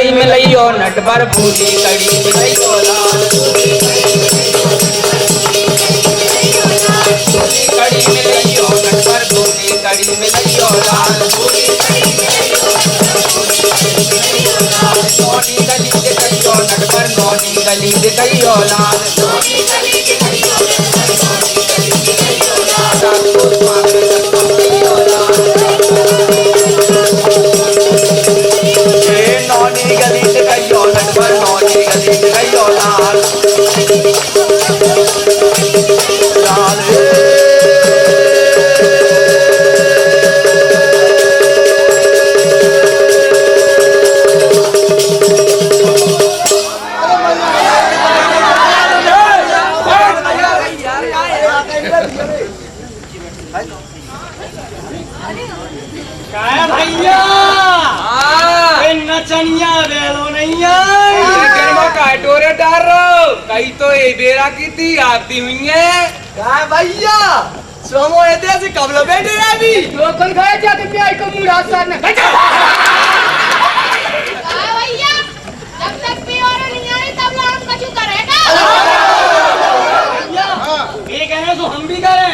कड़ी में लइयो नट पर बूढ़ी कड़ी में लइयो लाल कड़ी में लइयो नट पर बूढ़ी कड़ी में लइयो लाल नौनी गली के कहियो नट पर नौनी गली के कहियो लाल नौनी गली से कहियो नट पर नौनी गली से कहियो लाल भैया नचनिया बेलो नहीं टोरे डाल रहो कई तो ये बेरा की थी आती हुई है भैया सोमो ऐसे कब लो बैठे अभी लोकल खाए जाके प्याई को मुंह रात साथ न भैया जब तक भी और नहीं आई तब ला हम कछु करेगा ये कहने तो हम भी करें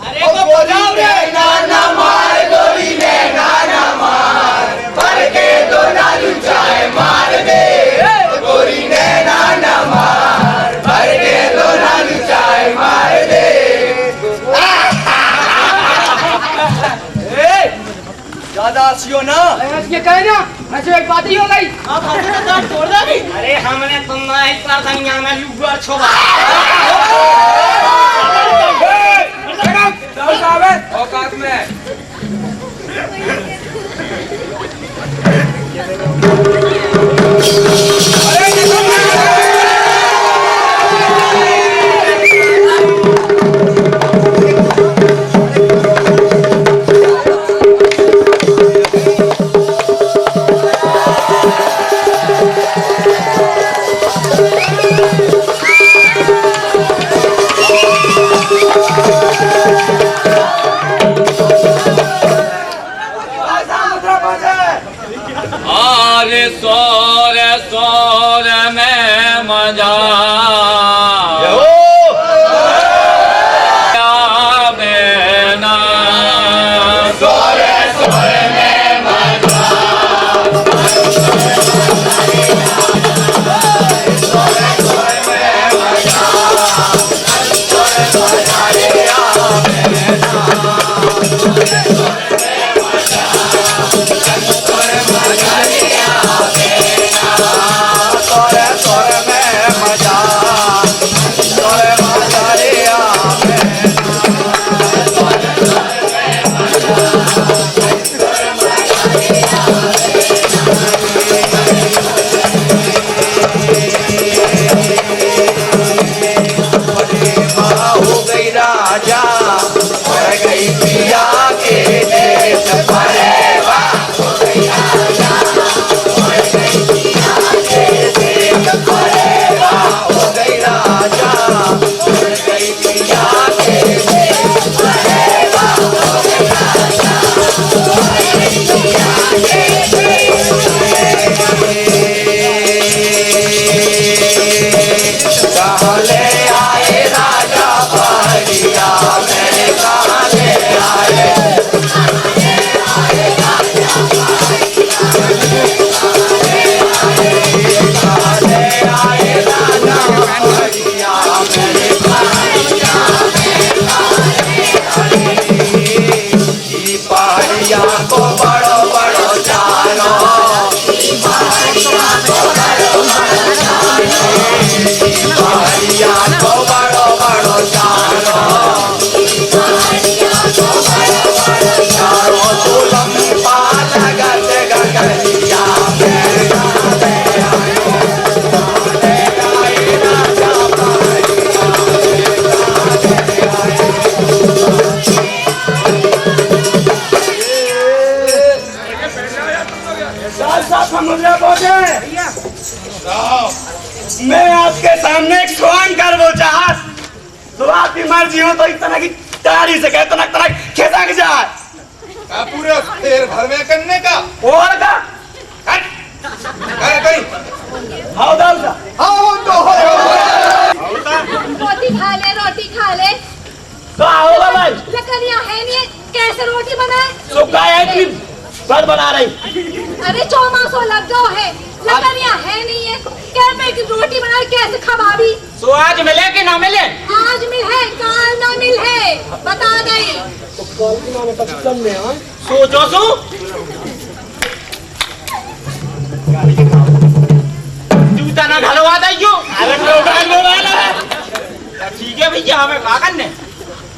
अरे तो बोलाओ रे ना मार गोली में ना मार भर के दो नालू चाय मार दे गोरी ने ना मार भर के दो नालू चाय मार दे ज्यादा हंसियो ना ये कहे ना ऐसे एक बात ही हो गई आप हंसे तो तोड़ दे भी अरे हमने तुम्हारे प्रार्थना में युवा छोड़ा औकात में सोर में मजा बेना सोर में मजा मैं आपके सामने एक सवाल कर वो चाहत तो आपकी मर्जी हो तो इतना की तारी से कहते ना खिसक जाए पूरे फिर भर में करने का और का क्या होगा भाई? लकड़ियाँ है नहीं, कैसे रोटी बनाए? सुखा है इतनी बड़ बना रही। अरे चौमासो लग गो है, लकड़ियाँ है नहीं है, कैसे की रोटी बनाए, कैसे खबाबी? सो आज मिले कि ना मिले? आज मिल है, काल ना मिल है, बता गई। तो कल की नाम तक कम में हाँ? सोचो सो जूता ना ढलवा दइयो। अरे तो गाल वाला है। ठीक है भैया, हमें क्या करने?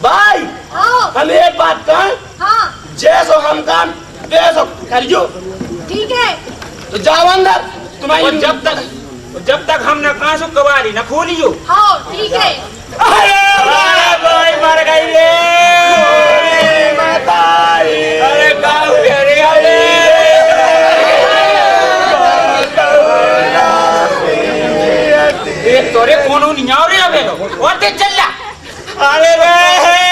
भाई आओ। हम एक बात कहें, हाँ जैसो हम काम वैसो करियो। ठीक है। तो जाओ अंदर तुम्हारी। और जब तक हमने कांसु कबाड़ी न खोलियो। हाँ ठीक है। अरे भाई मर गई रे। अरे गाँव रे एक तोरे कोनो नहीं आ रहे अबे और ते चल ला। अरे भैया भैया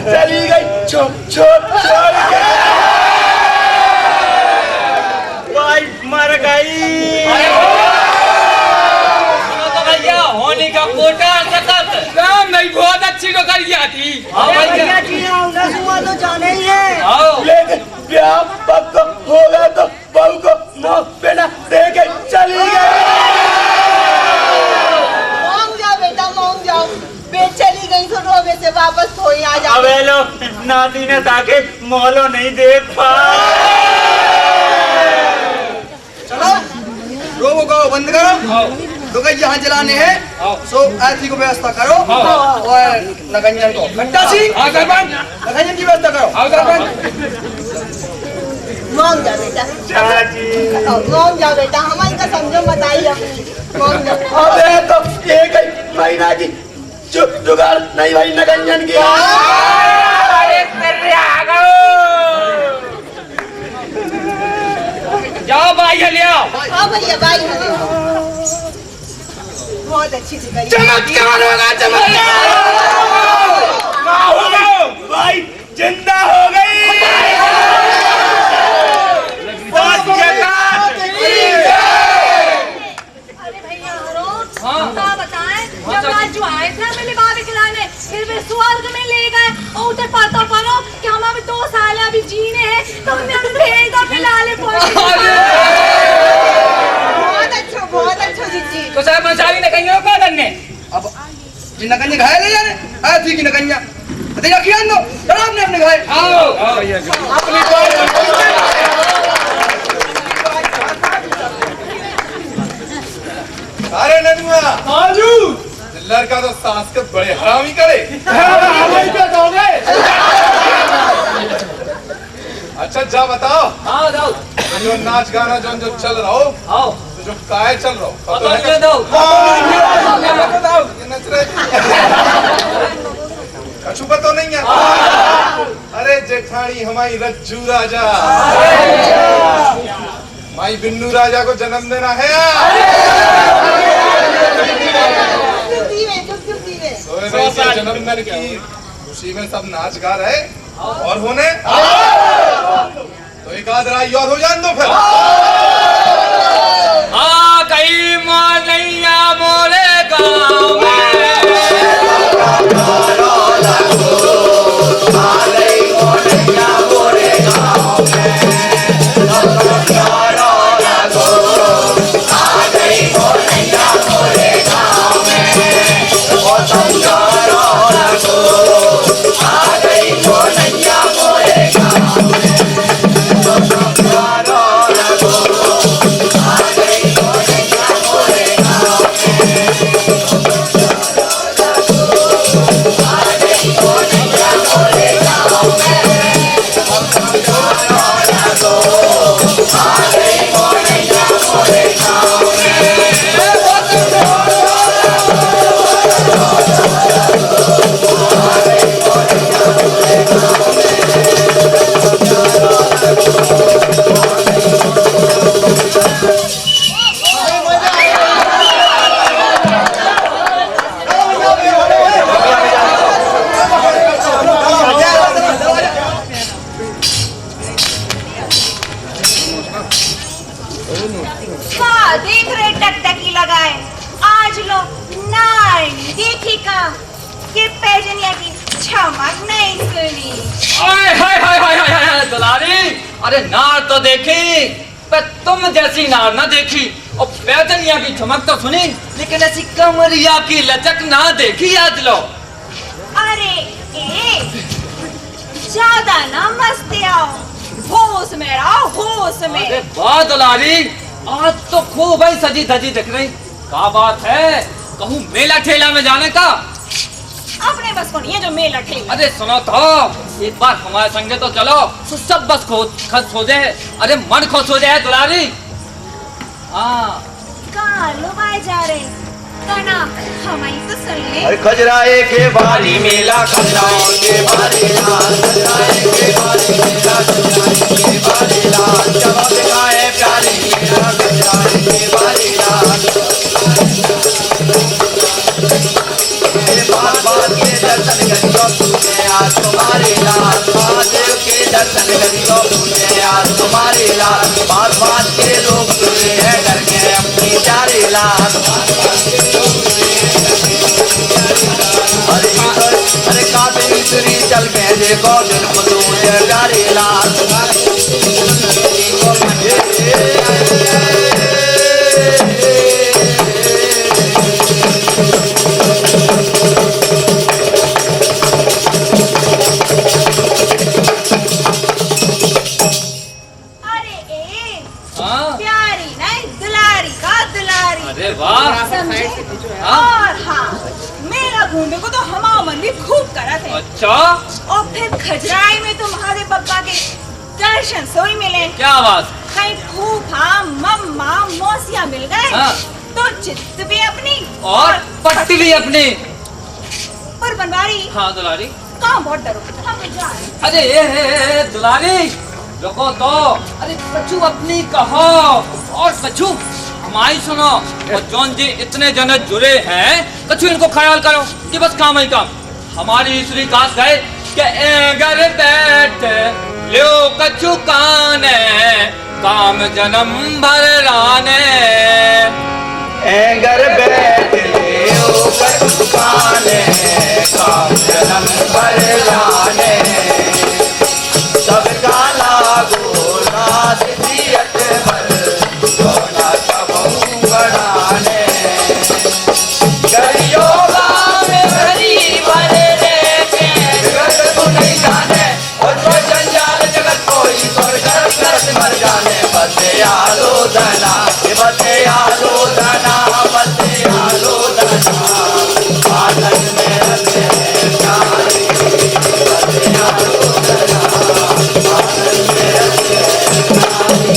चली गई छोड़ भाई मर गई। तो भैया होने का कोटा सकत काम नहीं, बहुत अच्छी नौकरियाँ थी। भैया जी तो जाने ही है। आओ लेकिन ब्याह पक्का हो गया तो बहू को मुँह पे न देके चली गई। मांग जाओ बेटा, मांग जाओ। बेच चली गई तो रोबे से वापस कोई आ जाओ। अबे लो नाती ने ताके मोहलो नहीं देख पा। चलो रोबो को बंद करो। तो कहीं यहाँ जलाने हैं सो ऐसी को व्यवस्था करो और नगंजन को नगंजन की व्यवस्था करो। मांग जाओ बेटा, मांग जाओ बेटा, हमारी का समझो बताइए अपनी। मांग जाओ। अबे तो एक ही महीना की जुगाड़ नहीं भाई नगंजन की। अरे तेरे आ गओ। जाओ भाई ले आओ। हाँ भैया भाई, बहुत अच्छी जगह। चमत्कार होगा, चमत्कार भाई जिंदा हो गई। अरे भैया क्या बताएं, जब आज जो आए थे मेरे बाबे खिलाने, फिर वे स्वर्ग में ले गए और उधर पता करो कि हम अभी 2 साल अभी जीने हैं, तो हमने अभी भेज दो फिलहाल बहुत अच्छा जीजी। तो साहब मचावी ने कहीं क्या करने? अब जिन नगंजन घायल ले जाने ऐसी की नगंजन बताइए किया दो। चलो आपने अपने घायल अपनी अरे ननुआ आजू लड़का तो सांस्कृत बड़े हरामी करे। हमें क्या दोगे? अच्छा जा बताओ, हाँ जाओ जो नाच गाना जो चल रहा हो आओ तो जो काय चल रहा हो पता नहीं दो ये नच रहे कछु पता नहीं है। अरे जेठानी हमारी रज्जू राजा माई बिन्नू राजा को जन्म देना है। तो इसे जन्मदिन की खुशी में सब नाच गा रहे और होने तो एक आध राय और हो जान दो फिर। हाँ कहीं मानैया मोरे गाँव में कि पैजनिया की चमक नहीं सुनी। हाय हाय हाय हाय हाय हाय दुलारी, अरे नार तो देखी पर तुम जैसी नार ना देखी, और पैजनिया की चमक तो सुनी लेकिन ऐसी कमरिया की लचक ना देखी। आज लो अरे ज्यादा ना मस्ती आओ, होश में रहो, होश में। अरे वाह दुलारी, आज तो खूब ही सजी धजी दिख रही। क्या बात है, कहूँ मेला ठेला में जाने का? अपने बस को नहीं है जो मेला ठेला। अरे सुनो तो, एक बार हमारे संगे तो चलो, तो सब बस खुश हो जाए। अरे मन खुश हो जाए दुलारी। हाँ कहाँ लुभाए जा रहे, कहना हमारी तो सुन ले। अरे खजराए के बारी मेला, खजराओं के बारी लाल, खजराए के बारी मेला, खजराए के बारी लाल, चलो दिखाए प्यारी मेला, खजराए के बारी लाल। बात बात के दर्शन करियो पूछे आज तुम्हारे लाल, महादेव के दर्शन करियो पूछे आज तुम्हारे लाल, बात बात के लोग सुने हैं करके अपनी प्यारे लाल। अरे काफी सुरी चल के देखो बिल्कुल प्यारे लाल। प्यारी नहीं दुलारी का दुलारी। अरे वाह, समझे? और हाँ, मेला घूमने को तो हमारा मन भी खूब करा थे। अच्छा, और फिर खजराई में तो महादेव बप्पा के दर्शन सोई मिले। क्या बात। कहीं फूफा मम्मा मौसिया मिल गए, हाँ। तो चित्त भी अपनी और पट्टी भी अपनी। पर बनवारी हाँ दुलारी, कहाँ बहुत डरो, हम जा रहे हैं। अरे ये दुलारी रुको तो, अरे बच्चू अपनी कहो, और बच्चू हमारी सुनो, और जौन जी इतने जने जुड़े हैं कछु इनको ख्याल करो कि बस काम ही काम। हमारी श्री काश गए कि घर बैठ लो कछु काने, काम जन्म भर राने। घर बैठ लियो कछु काने, काम जन्म भर लाने, सबका लागो रात दियत भर, सोना सबहु बढ़ाने। गरियो गाँव में भरी भरे रहते, जगत को नहीं जाने, और तो जंजाल जगत कोई स्वर्ग करत मर जाने। बसे आलो धना, बसे आलो धना, बसे आलो धना, आनंद में रहते हैं प्यारे, बसे आलो धना, आनंद में रहते हैं प्यारे।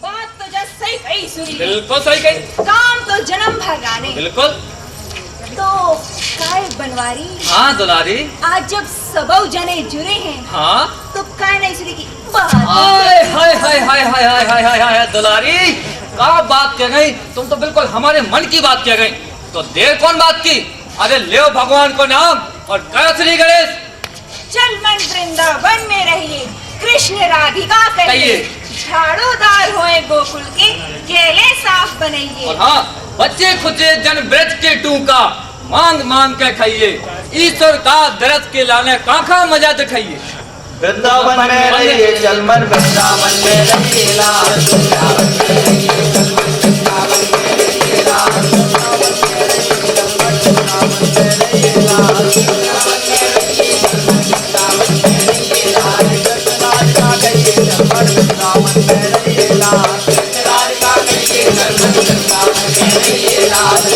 बात तो जब सही कही सुनी, बिल्कुल सही कही, काम तो जन्म भर राने। बिल्कुल। तो काय बनवारी, हाँ दुलारी, आज जब सबौ जने जुड़े हैं, हाँ तो काय नहीं सुनी की बात। हाय हाय हाय हाय हाय हाय हाय हाय हाय दुलारी, क्या बात कह गई तुम, तो बिल्कुल हमारे मन की बात कह गई। तो देर कौन बात की, अरे ले भगवान को नाम और कर श्री गणेश। चल मन वृंदावन में रहिए, कृष्ण राधिका कहिए, कहिए। झाड़ूदार होए गोकुल के, केले साफ बनाइए। और हाँ, बच्चे खुचे जन व्रत के टूका, मांग मांग के खाइए, ईश्वर का दरस के लाने काखा मजा दिखाइए। वृंदावन में रहिए चल मन, वृंदावन में रहिए लाल, वृंदावन में रहिए चल मन, वृंदावन में रहिए लाल, वृंदावन में रहिए चल मन, वृंदावन में रहिए लाल, वृंदावन में रहिए चल मन, वृंदावन में रहिए लाल, कृष्ण राधिका कहिए चल मन, वृंदावन में रहिए लाल, कृष्ण राधिका कहिए चल मन, वृंदावन में रहिए लाल।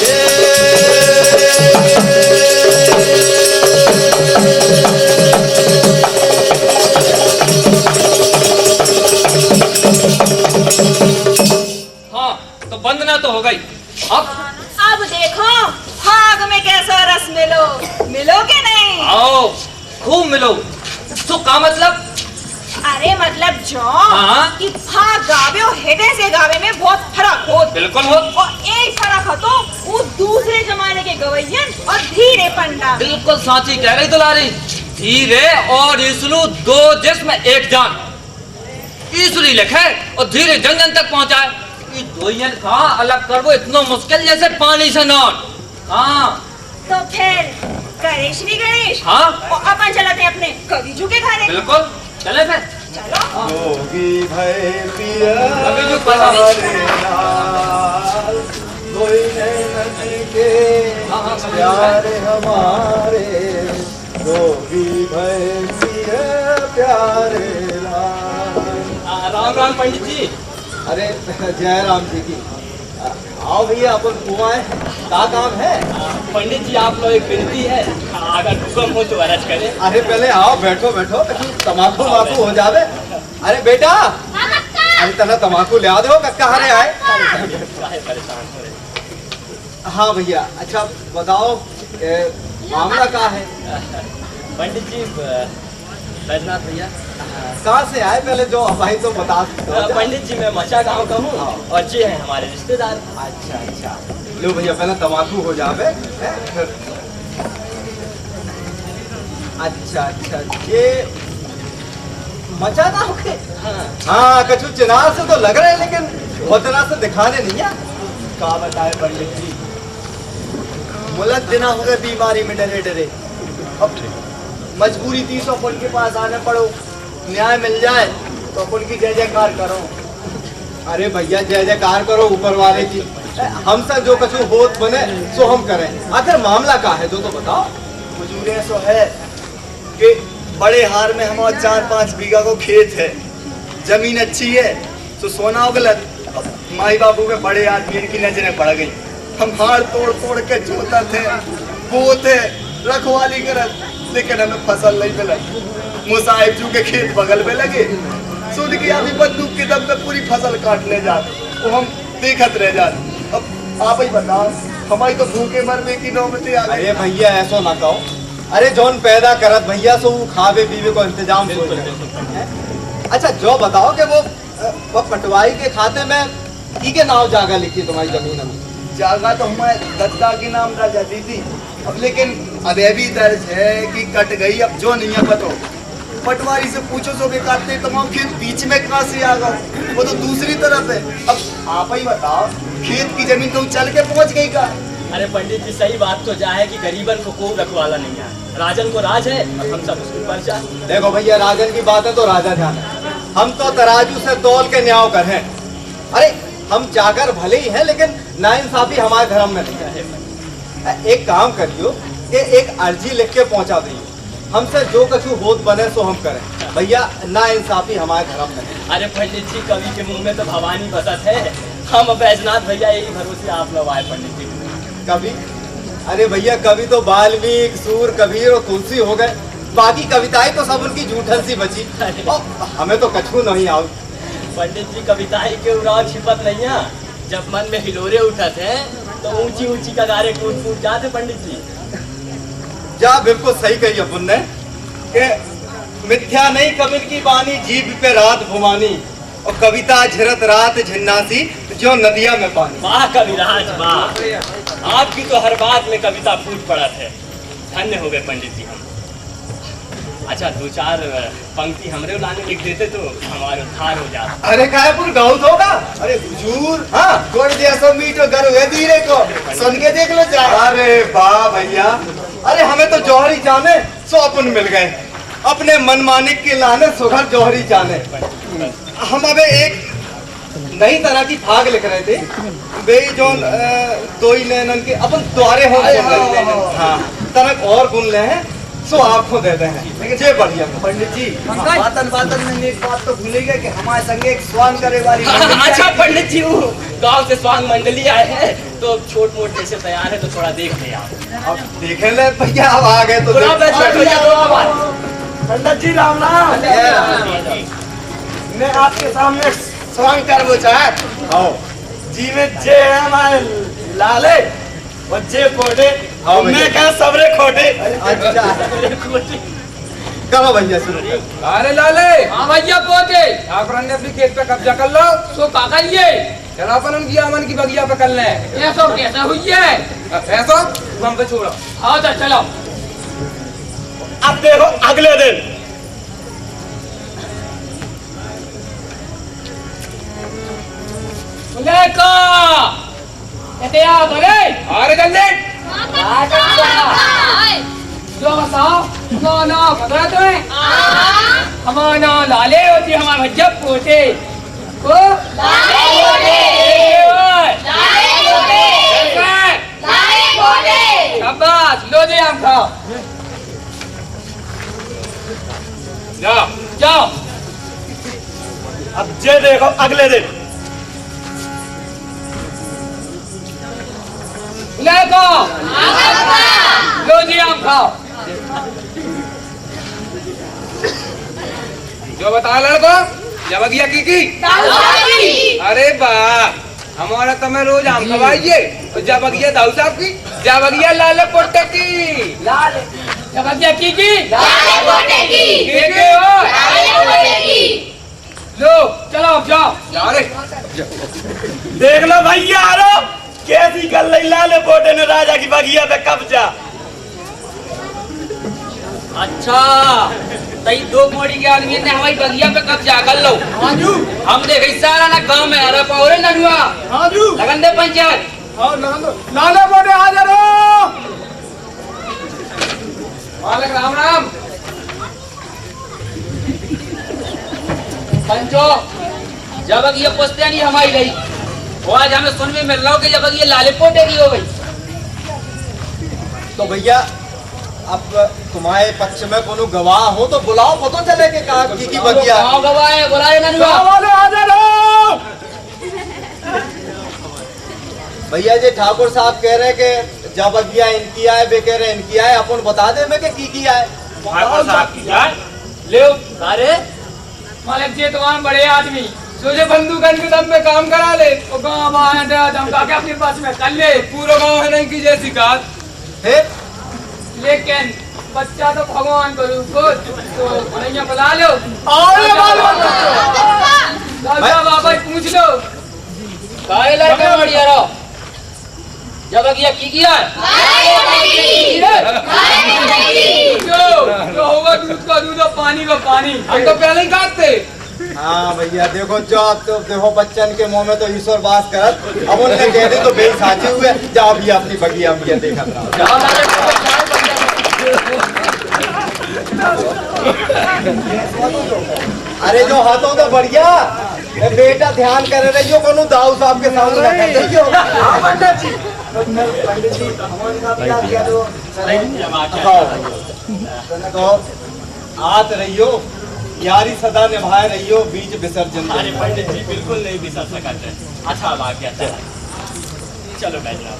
हाँ, तो वंदना तो हो गई। अब देखो भाग में कैसा रस मिलोगे नहीं? आओ खूब मिलो। तो का मतलब? अरे मतलब जो हाँ। कि भाग गावे और हेडे से गावे में बहुत फर्क हो। बिल्कुल हो। और एक फर्क हो तो वो दूसरे जमाने के गवैयन और धीरे पंडा। बिल्कुल साची कह रही दुलारी, धीरे और ईसलू दो जिस्म एक जान। ईसुरी लिखे और धीरे जन जन तक पहुंचाए। दोयन का अलग करवो इतना मुश्किल जैसे पानी से नॉन। हाँ तो फिर गणेश श्री गणेश हाँ और अपन चलते हैं अपने कविजू के घरे। बिल्कुल चले फिर। चलो। जोगी भय पिया अभी जो पता कोई नैनन के प्यार हमारे, जोगी भय पिया प्यारे लाल। राम राम पंडित जी। अरे जय राम जी की। आओ भैया अपन कुआं है, क्या काम है? पंडित जी आप लोग एक विनती है, अगर हुक्म हो तो अर्ज करें। अरे पहले आओ बैठो बैठो, तमाकू माकू हो जावे। अरे बेटा अरे तना तमाकू ले आ दो, कक्का हरे आए। परेशान हो रहे। हाँ भैया अच्छा बताओ मामला क्या है? पंडित जी बैजनाथ भैया। कहाँ से आए पहले जो भाई तो बता दो। पंडित जी मैं मचा गांव का हूँ और ये हैं हमारे रिश्तेदार। अच्छा अच्छा लो भैया पहले तमाकू हो जावे फिर। अच्छा अच्छा ये मचा ना हो के? हाँ कछु चिनार से तो लग रहे हैं लेकिन उतना से दिखाने नहीं है। क्या बताए पंडित जी, मुलक दिना हो गए बीमारी में डरे डरे, अब मजबूरी थी तो अपन के पास आने पड़ो, न्याय मिल जाए तो अपन की जय जयकार करो। अरे भैया जय जयकार करो ऊपर वाले की, हमसे जो कछु होत बने सो हम करें। आखिर मामला क्या है जो तो बताओ। हुजूर ऐसो है कि बड़े हार में हमारा 4-5 बीघा को खेत है, जमीन अच्छी है तो सोना गलत। माई बाबू के बड़े आदमी की नजरें पड़ गई, हम हार तोड़ तोड़ के जोता थे बोते रखवाली करत, लेकिन हमें फसल नहीं मिला। मुसाहिब जू के खेत बगल में लगे, सुन के अभी बंदूक के दम पे पूरी फसल काट ले जाते, वो हम देखत रह जाते। अब आप ही बताओ, हमारी तो भूखे मरने की नौबत आ गई। अरे भैया ऐसा ना कहो, अरे जौन पैदा करत भैया सो खावे पीवे को इंतजाम सोच रहे। अच्छा जो बताओ कि वो पटवारी के खाते में की के नाम जागा लिखी तुम्हारी जमीन में? जागा तो हमारे दद्दा के नाम राजा दी थी, अब लेकिन अभी भी दर्ज है कि कट गई। अब जो नहीं है पतो पटवारी से पूछो सो काटते तमाम खेत बीच में कहाँ से आ गए, वो तो दूसरी तरफ है। अब आप ही बताओ खेत की जमीन तो चल के पहुंच गई का? अरे पंडित जी सही बात तो जा है कि गरीबन को कोई रखवाला नहीं है, राजन को राज है और हम सब उसके परचा। देखो भैया राजन की बात है तो राजा जाने, हम तो तराजू से तौल के न्याय कर हैं। अरे हम जाकर भले ही हैं लेकिन नाइंसाफी हमारे धर्म में नहीं है। एक काम करियो कि एक अर्जी लिख के पहुंचा दियो, हमसे जो कछु होत बने सो हम करें। भैया नाइंसाफी हमारे धर्म में नहीं। अरे पंडित जी कवि के मुंह में तो भवानी बसत है, हम बैजनाथ भैया यही भरोसे आप लोग आए पंडित जी। कवि? अरे भैया कवि तो वाल्मीकि, सूर, कबीर और तुलसी हो गए, बाकी कविताएं तो सब उनकी जूठन सी बची। हमें तो कछु नहीं आओ। पंडित जी कविताएं के उड़ाव छिपत नहीं है, जब मन में हिलोरे उठत है तो ऊंची ऊंची कगारे कूद कूद जाते पंडित जी। जा बिल्कुल सही कही अपन ने कि मिथ्या नहीं कबीर की बानी, जीभ पे रात घुमानी और कविता झरत रात झन्नासी जो नदिया में पानी। वाह कविराज वाह, आपकी तो हर बात में कविता फूट पड़त है, धन्य हो गए पंडित जी हम। अच्छा 2-4 पंक्ति हमरे लाने लिख देते तो हमारे उद्धार हो जाता। अरे कायपुर गाँव होगा। अरे हुजूर हाँ गोड़ जैसा मीठो घर हुए धीरे को सुन के देख लो जा। अरे वाह भैया, अरे हमें तो जौहरी जाने सो अपन मिल गए, अपने मनमानिक के लाने सुघर जौहरी जाने। हम अबे एक नई तरह की फाग लिख रहे थे, वे जो दो ही नैनन के अपन द्वारे हो हाँ तरक और गुन ले हैं सो आपको देते हैं, लेकिन ये बढ़िया। पंडित जी बातन बातन में एक बात तो भूल गए कि हमारे संगे एक स्वांग करे वाली अच्छा पंडित जी वो गांव से स्वांग मंडली आए हैं तो छोट मोट जैसे तैयार है तो थोड़ा देख ले आप। अब देखे ले भैया, अब आ गए तो पंडित जी राम राम। मैं आपके सामने स्वांग कर वो चाहत आओ जी में जे है हमारे लाले और जे कोटे, मैं कहा सबरे खोटे। अच्छा करो भैया शुरू। अरे लाले हाँ भैया पोते ठाकुरन ने अपनी खेत पे कब्जा कर लो, सो का करिए चलो अपन उनकी अमन की बगिया पे कर ले। ऐसा कैसे हुई है? ऐसा तुम हम पे छोड़ो। हाँ तो चलो। अब देखो अगले दिन लेका कहते आ करे अरे जल्दी हाँ, जो बताओ ना ना पता तुम्हें हमारा ना लाले होती हमारा भज्जा पोते को शाबाश लो दे आम खाओ जाओ जाओ अब जे देखो अगले दिन लेको लो जी आम खाओ जो बता लड़को जब गया की अरे वाह हमारा तो मैं रोज आम खवाइए और जब गया दाऊ साहब की जब गया लाल पोटे की लाल जब गया की लो चलो अब जाओ जा रे देख लो भैया आरो कैसी कर ली लाले पोटे ने राजा की बगिया पे कब्जा। अच्छा तई दो मोड़ी के आदमी ने हमारी बगिया पे कब्जा कर लो। हम देखे सारा ना गांव में अरे पावरे न हुआ लगन दे पंचायत लाले बोटे हाजिर हो। मालिक राम राम पंचो जब ये पुश्तैनी हमारी रही वो आज हमें सुन में मिल रहा हो कि जब ये लाले पोटे की हो गई। तो भैया अब तुम्हारे पक्ष में कोनो गवाह हो तो बुलाओ, पता चले कि कहा की बगिया गाँव गवाए बुलाए न हुआ वाले हाजिर हो। भैया जी ठाकुर साहब कह रहे कि जब बगिया इनकी आए वे कह रहे इनकी आए, अपन बता दे मैं कि की आए ठाकुर साहब की जाए ले अरे मालिक जी तुम्हारे बड़े आदमी सोचे बंदूकन के दम में काम करा ले और गाँव आए धमका के अपने पास में कर ले पूरा गाँव है नहीं की जैसी बात है। लेकिन बच्चा तो भगवान को रूप तो भैया बुला लो बाबा पूछ लो काहे लड़का बढ़िया रहो जब गया की किया जो होगा दूध का दूध और पानी का पानी हम तो पहले ही काटते। हाँ भैया देखो जो अब तो देखो बच्चन के मुंह में तो ईश्वर वास करत, अब उनने कह दे तो बेई साचे हुए जा भी अपनी बगिया में देखा अरे जो हाथों तो बढ़िया बेटा ध्यान कर रही हो कोनो दाऊ साहब के सामने रख देखियो। हाँ पंडित जी हमारे साथ क्या किया तो आत रहियो यारी सदा निभाए रहियो बीच विसर्जन। अरे पंडित जी बिल्कुल नहीं बिसर सकते। अच्छा बात क्या चलो बैठ जाओ।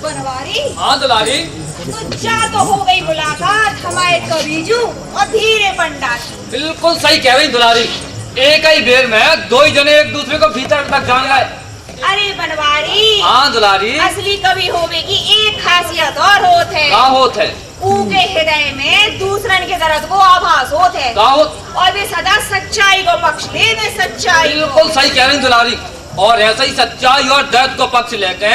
बनवारी हाँ दुलारी तो जा तो हो गई मुलाकात हमारे कबीजू और धीरे पंडा की। बिल्कुल सही कह रही दुलारी एक ही बेर में दो ही जने एक दूसरे को भीतर तक जान गए। अरे बनवारी हाँ दुलारी असली कवि होवे की एक खासियत और होत है का होत है उनके हृदय में दूसरन के दर्द को आभास होत है का होत और वे सदा सच्चाई को पक्ष ले वे सच्चाई बिल्कुल सही कह रही दुलारी और ऐसा ही सच्चाई और दर्द को पक्ष लेके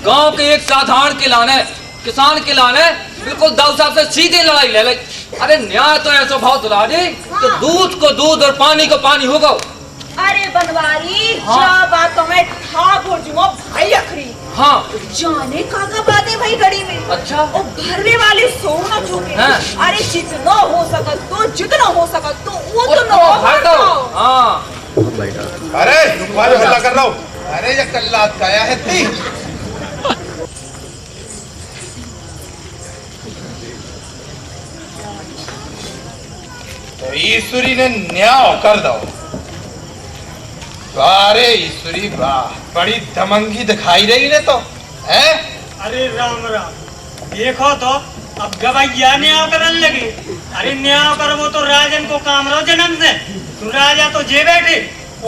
गांव के एक साधारण के लाने किसान के लाने बिल्कुल दाऊ साहब से सीधे लड़ाई ले ली। अरे न्याय तो ऐसा भाव दुलारी तो दूध को दूध और पानी को पानी होगा। अरे बनवारी हाँ। जा बातों में ठाकुर जुमो भाई अखरी हाँ जाने का बातें भाई घड़ी में अच्छा और घरवे वाले सो न चुके। हाँ। अरे जितना हो सकत तो जितना हो सकत तो वो तो हाँ अरे तुम्हारे हल्ला कर रहा हूँ। अरे ये कल्लात काया है ती तो ईश्वरी ने न्याय कर दो। अरे ईश्वरी वाह बड़ी दमंगी दिखाई रही ने तो है। अरे राम राम देखो तो अब गवैया न्याय करने लगे। अरे न्याय कर वो तो राजन को काम रो जन्म से तू राजा तो जे बैठे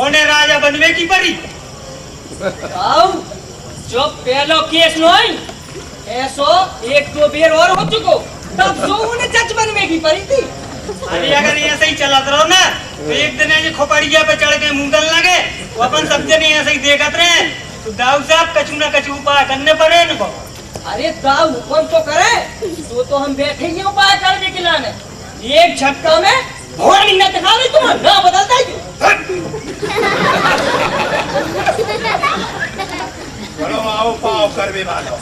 ओने राजा बनवे की पड़ी। जो पहलो केस नहीं ऐसो एक दो बेर और हो चुको तब जो उन्हें जज बनने की पड़ी थी। अरे अगर ऐसे ही चलत रहो ना तो एक दिन ये खोपड़िया पे चढ़ के मुंगल लगे वो अपन सब जने ऐसे ही देखत रहे तो दाऊ साहब कछु ना कछु उपाय करने पड़े इनको। अरे दाऊ कौन तो करे तो हम बैठे ही उपाय करने के लाने एक झटका में भोर मिन्नत दिखा रही तुम ना बदलता ही। चलो आओ पाओ करवे वालो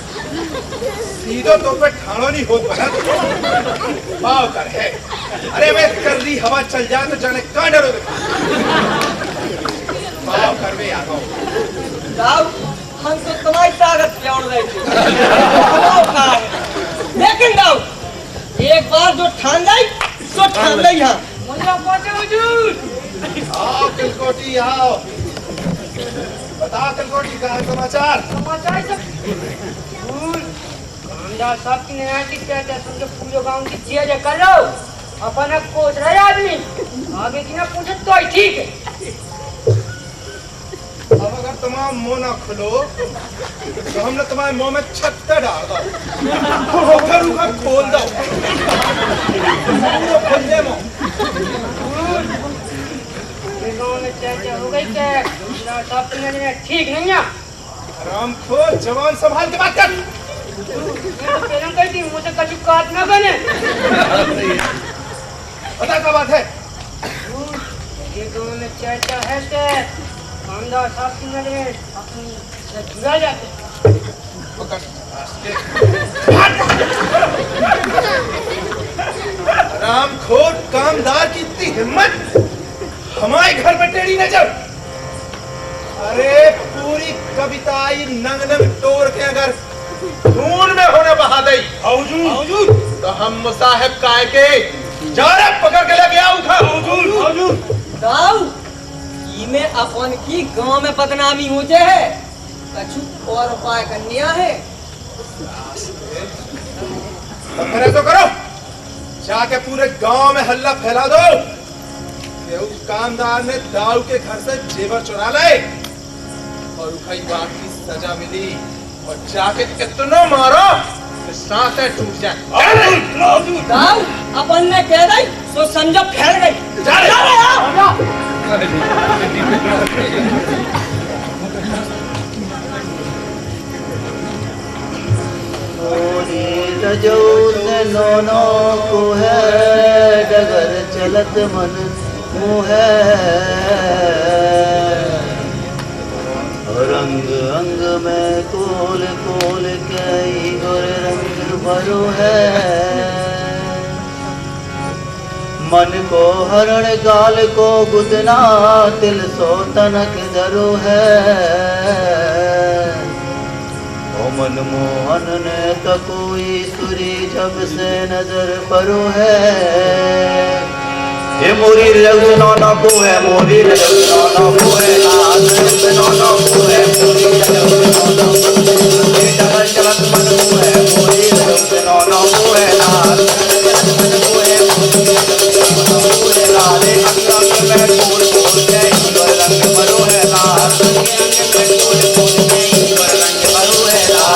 सीधो तो पे ठाणो नहीं होत बना भाव कर है अरे मैं कर दी हवा चल जाए तो जाने कहाँ डरो भाव करवे आगो दाऊ हम तो तुम्हारी ताकत पे उड़ रहे थे लेकिन दाऊ एक बार जो ठान लाई तो ठान लाई। हाँ मुझे पहुंचे हुजूर। आओ तिलकोटी आओ बता तिलकोटी का समाचार समाचार सब कामदार साहब की नया की क्या क्या समझो पूरे गांव की चीजें कर लो अपन कोच रहे आदमी आगे की ना पूछे तो ही ठीक है। अब अगर तुम्हारा मुंह ना खुलो तो हमने तुम्हारे मुंह में छत्ता डाल दो उधर उधर खोल दो पूरा खोल दे मुंह गांव में क्या हो गई क्या कामदार साहब की नजर ठीक नहीं है। रामखोर जवान संभाल के बात कर मैं तो पहले कहती हूँ मुझे कभी काट ना बने। पता क्या बात है ये गांव में क्या है कि कामदार साहब की नजर अपनी जुड़ा जाते रामखोर कामदार की इतनी हिम्मत हमारे घर में टेढ़ी नजर। अरे पूरी कविता ही नंग नंग तोड़ के अगर खून में होने बहा दई तो हम मुसाहिब काय के जारे पकड़ के लगे आओ दाऊ में अपन की गांव में बदनामी हो जाए है कछु और उपाय करनिया है। तो फिर ऐसा करो जाके पूरे गांव में हल्ला फैला दो कि उस कामदार ने दाऊ के घर से जेवर चुरा लाए और उखाई बात की सजा मिली और जाके इतना मारो कि सांसें टूट जाए। दाऊ अपन ने कह दी तो समझो फैल गई जा रहे नोनो को है डगर चलत मन मुँह रंग अंग में कोल कोल कई और रंग भरो है मन को हरण गाल को गुदना तिल सो तनक धरो है ओ मन मोहन ने तो कोई सुरी जब से नजर परो है ये मोरी रघुनाना को है मोरी रघुनाना को है रघुनाना को है मोरी रघुनाना को है डबल चलत मन को है मोरी रघुनाना को है लाल को है लाले अंग में कोल कोल के रंग भरो है लाल अंग में कोल कोल के रंग भरो है लाल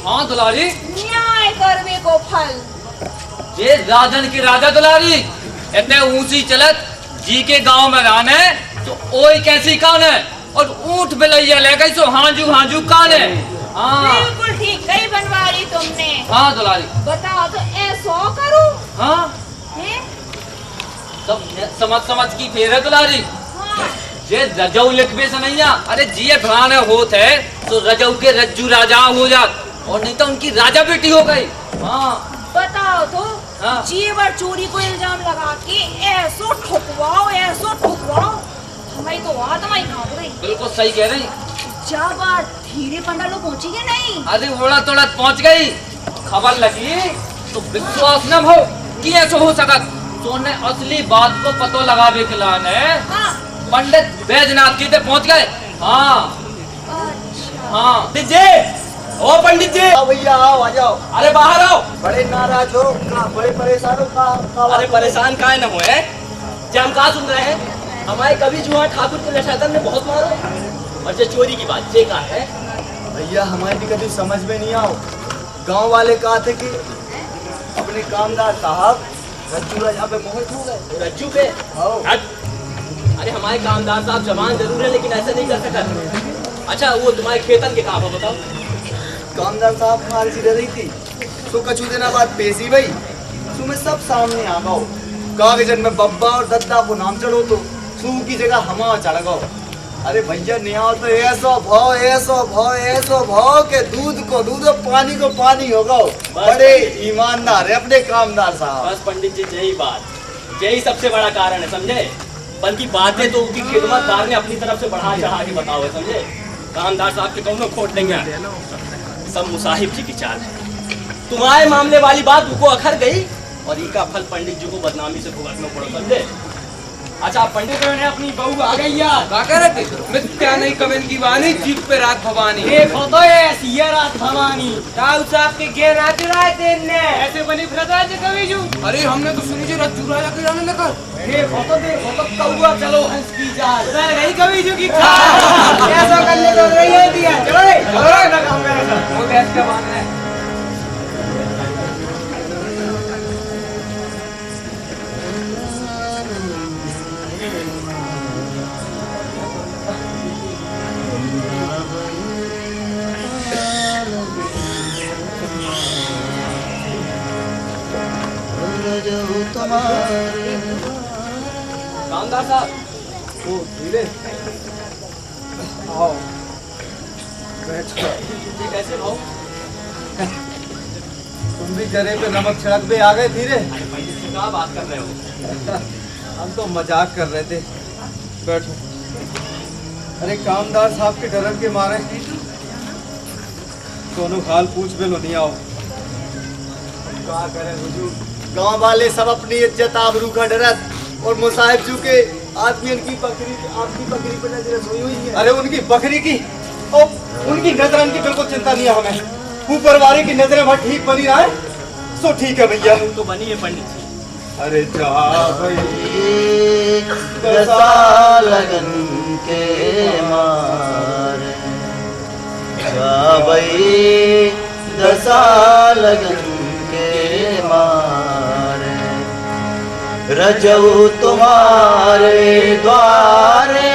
हाँ दुलारी न्याय करवे को फल ये राजन की राजा दुलारी इतने ऊंची चलत जी के गांव में रहने तो ओई कैसी कान है और ऊंट बिलैया ले गई सो हांजू हांजू कान है। हाँ बिल्कुल ठीक कही बनवारी तुमने। हाँ दुलारी बताओ तो ऐसा करूं हाँ हैं? सब समझ की फेर है दुलारी हाँ जे रजऊ लिखबे से नहीं आ अरे जिये भराने होत है तो रजऊ के रज्जू राजा हो जात और नहीं तो उनकी राजा बेटी हो गई। हाँ बताओ तो हाँ। जेवर चोरी को इल्जाम लगा के ऐसो ठुकवाओ हमारी तो आत्मा ही कांप गई। बिल्कुल सही कह रही। जब धीरे पंडालो पहुंची गए नहीं अरे ओड़ा तोड़ा पहुंच गई खबर लगी तो विश्वास न हो कि ऐसा हो सकत तो ने असली बात को पतो लगावे के लाने हाँ पंडित बैजनाथ जी तक पहुंच गए। हाँ अच्छा हाँ जी ओ पंडित जी आओ भैया आओ आ जाओ। अरे बाहर आओ। बड़े नाराज हो कहाँ बड़े परेशान हो कहाँ अरे परेशान काहे न हुए जे हम कहा सुन रहे हैं हमारे कवि जुआ ठाकुर के लशातन में बहुत मारो और जो चोरी की बात जे का है भैया हमारे भी कभी समझ में नहीं आओ। गांव वाले कहा थे कि अपने कामदार साहब रज्जू राजा पे मोहित हो गए। रज्जू पे आओ अरे हमारे कामदार साहब जवान जरूर है लेकिन ऐसा नहीं कर सकते अच्छा वो तुम्हारे खेतन के कहाँ पर बताओ। कामदार साहब हमारी सी रह रही थी तो कछु दिना बाद पेशी भाई सु में सब सामने आ गओ कागजन में बब्बा और दद्दा को नाम चढ़ो तो सू की जगह हमा चढ़ गओ। अरे भैया निया तो ऐसो भाव के दूध को दूध और पानी को पानी हो गओ। बड़े ईमानदार है अपने कामदार साहब। बस पंडित जी यही सबसे बड़ा कारण है समझे। बल्कि बातें तो उनकी खिदमतदार ने अपनी तरफ से बढ़ा चढ़ा के बताओ है समझे। कामदार साहब के दोनों खोट नहीं है, सब मुसाहिब जी की चाल है। तुम्हारे मामले वाली बात उनको अखर गई और इनका फल पंडित जी को बदनामी से भुगतना पड़ो समझे। अच्छा पंडित ने अपनी बहू आ गई यार क्या कह रहे थे? मैं क्या नहीं कमेंट की वानी जीप पे रात भवानी। देखो तो ये रात भवानी राव साहब के घेर आ चुराए थे ने ऐसे बनी फिरता है कभी जू। अरे हमने तो सुनी जी रात चुराया के जाने लगा। देखो तो कौआ चलो हंस की जाल रह गई कभी जू की ऐसा करने को रही है दिया चलो वो गैस का बात है। कामदार साहब ओ धीरे आओ बैठो। ये कैसे भाव? तुम भी जरे पे नमक छिड़क पे आ गए धीरे। पंडित जी क्या बात कर रहे हो? हम तो मजाक कर रहे थे। बैठो। अरे कामदार साहब के डर के मारे दोनों हाल पूछ भी लो नहीं आओ। क्या करें हुजूर, गांव वाले सब अपनी इज्जत आबरू का डरत और मुसाहिब जू के आदमी उनकी बकरी आपकी बकरी पर नजर सोई हुई है। अरे उनकी बकरी की और उनकी नजर की बिल्कुल चिंता नहीं है हमें। ऊपर वाले की नजरें वहाँ ठीक बनी रहा है सो ठीक है भैया। तो बनी है पंडित जी। अरे जा भाई दसा लगन के मारे जा भाई दसा लगन के मारे रजऊ तुम्हारे द्वारे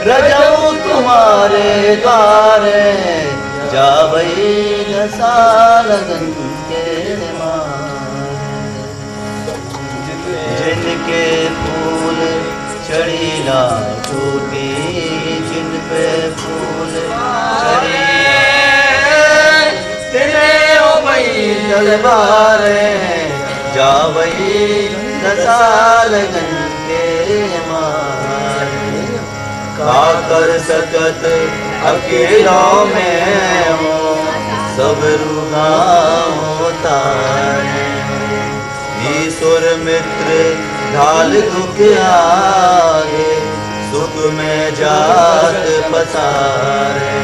रजऊ तुम्हारे द्वारे जा भाई दसा लगन के मारे जिनके फूल चढ़ीला टूटी जिन पे फूल चढ़ीला तेरे ओ मई दरबारे जा वही दसा लगन के मारे का कर सकत अकेला में हो सब रुगा होता है ईश्वर मित्र ढाल दुख आगे सुख में जात पसारे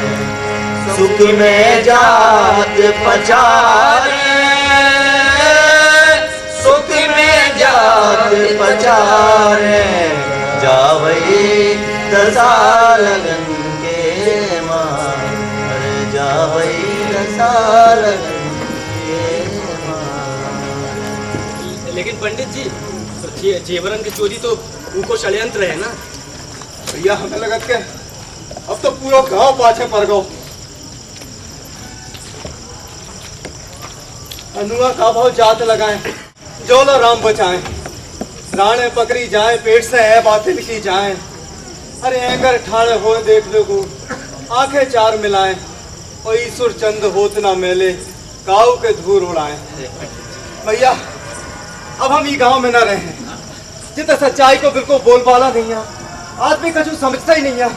सुख में जात पचारे सुख में जात पचारे जावई दसा लगन के मारे जावई दसा लगन के मारे। लेकिन पंडित जी तो जेवरन की चोरी तो उनको षड्यंत्र है ना। भैया हमें लगत के अब तो पूरा गांव पाछे पड़ गो। अनुआ का भाव जात लगाए जोला राम बचाए राणे पकड़ी जाए पेट से है बातिल की जाए। अरे एंगर ठाणे हो देख लो को आंखें चार मिलाए और ईश्वर चंद होत ना मेले काऊ के धूर उड़ाए। भैया अब हम ये गांव में ना रहे जितना सच्चाई को बिल्कुल बोलबाला नहीं है आदमी कछु समझता ही नहीं है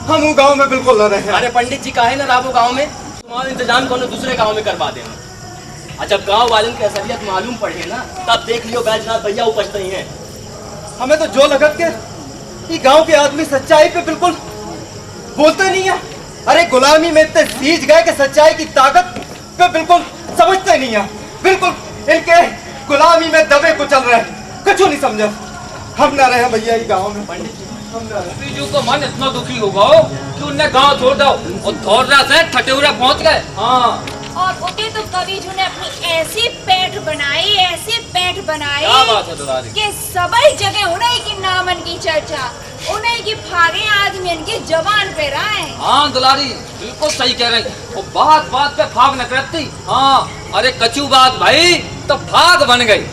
हम वो गांव में बिल्कुल न रहे। अरे पंडित जी काहे ना राबो गांव में तुम्हारा इंतजाम कोनो दूसरे गांव में करवा देना। और जब गांव वालों की असलियत मालूम पड़े ना तब देख लियो बैजनाथ भैया उपजते ही हैं। हमें तो जो लगत के ये गांव के आदमी सच्चाई पे बिल्कुल बोलते नहीं है। अरे गुलामी में इतने सीज गए कि सच्चाई की ताकत पे बिल्कुल समझते नहीं है। बिल्कुल इनके गुलामी में दबे कुचल रहे कछु नहीं समझा। हम ना रहे भैया ये गांव में। पंडित जी बीजू को मन इतना दुखी होगा कि उनने गांव छोड़ दो और धौरा से ठटेउरा पहुंच गए। हाँ और ओके तो कवि जी ने अपनी ऐसी पैठ बनाई क्या बात है दुलारी? कि सभी जगह उन्हीं की नामन की चर्चा, उन्हीं की भागे आदमी इनकी जबान पे रहे। हाँ दुलारी बिल्कुल सही कह रहे, वो बात बात पे भाग न करती। हाँ अरे कचू बात भाई तो भाग बन गई।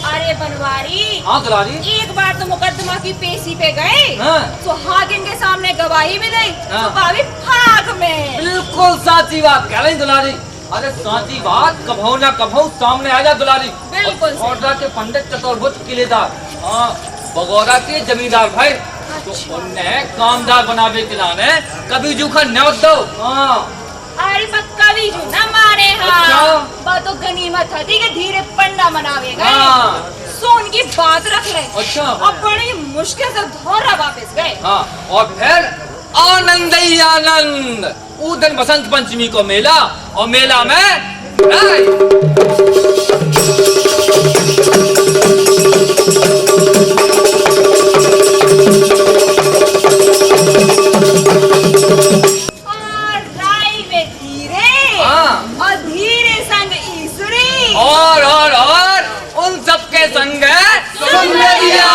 अरे बनवारी, हाँ दुलारी, एक बार तो मुकदमा की पेशी पे गए, हाँ। तो हाकिम के सामने गवाही भी दी, हाँ। तो भाभी भाग में। बिल्कुल साची बात कह रही दुलारी। अरे साची बात कभो ना कभो सामने आ जा दुलारी। बिल्कुल सही। बगौरा के पंडित चतुर्भुज किलेदार, हाँ बगौरा के जमींदार भाई, तो उन्हें कामदार बनावे के लाने कभी जूखा न्योत दो। हाँ अरे बस कवि जो न मारे। हाँ अच्छा। बात तो गनीमत थी कि धीरे पंडा मनावेगा। हाँ। सो उनकी बात रख ले। अच्छा। अब बड़ी मुश्किल से धोरा वापस गए। हाँ और फिर आनंद ही आनंद। उस दिन बसंत पंचमी को मेला, और मेला में और उन सबके संग सुंदरिया।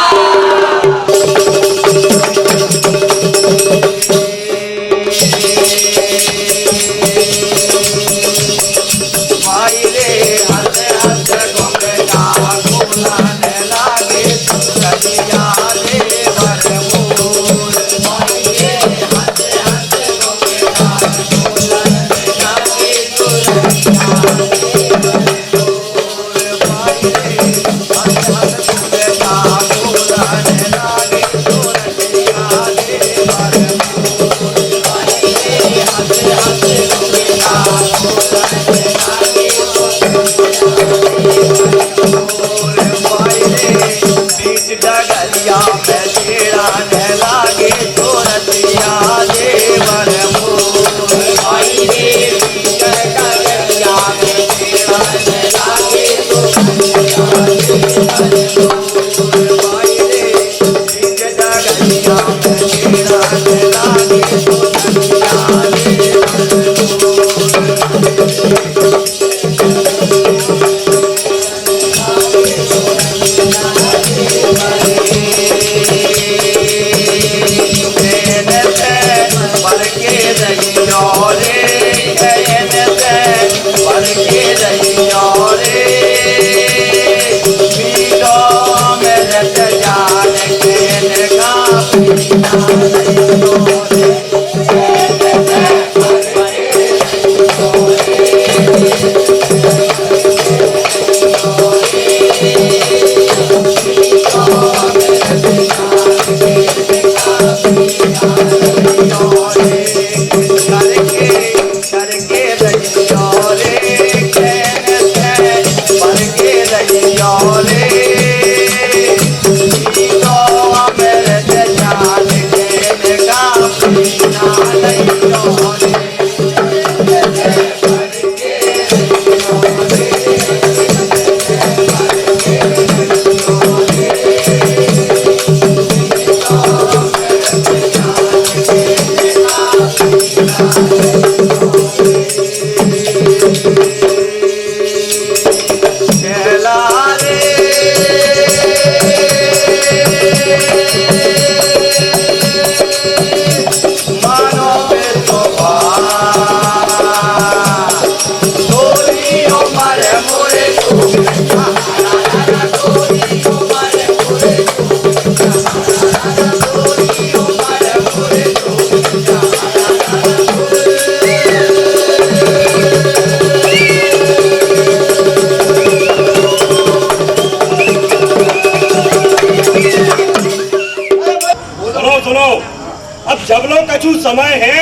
जब लोग कछु समय है,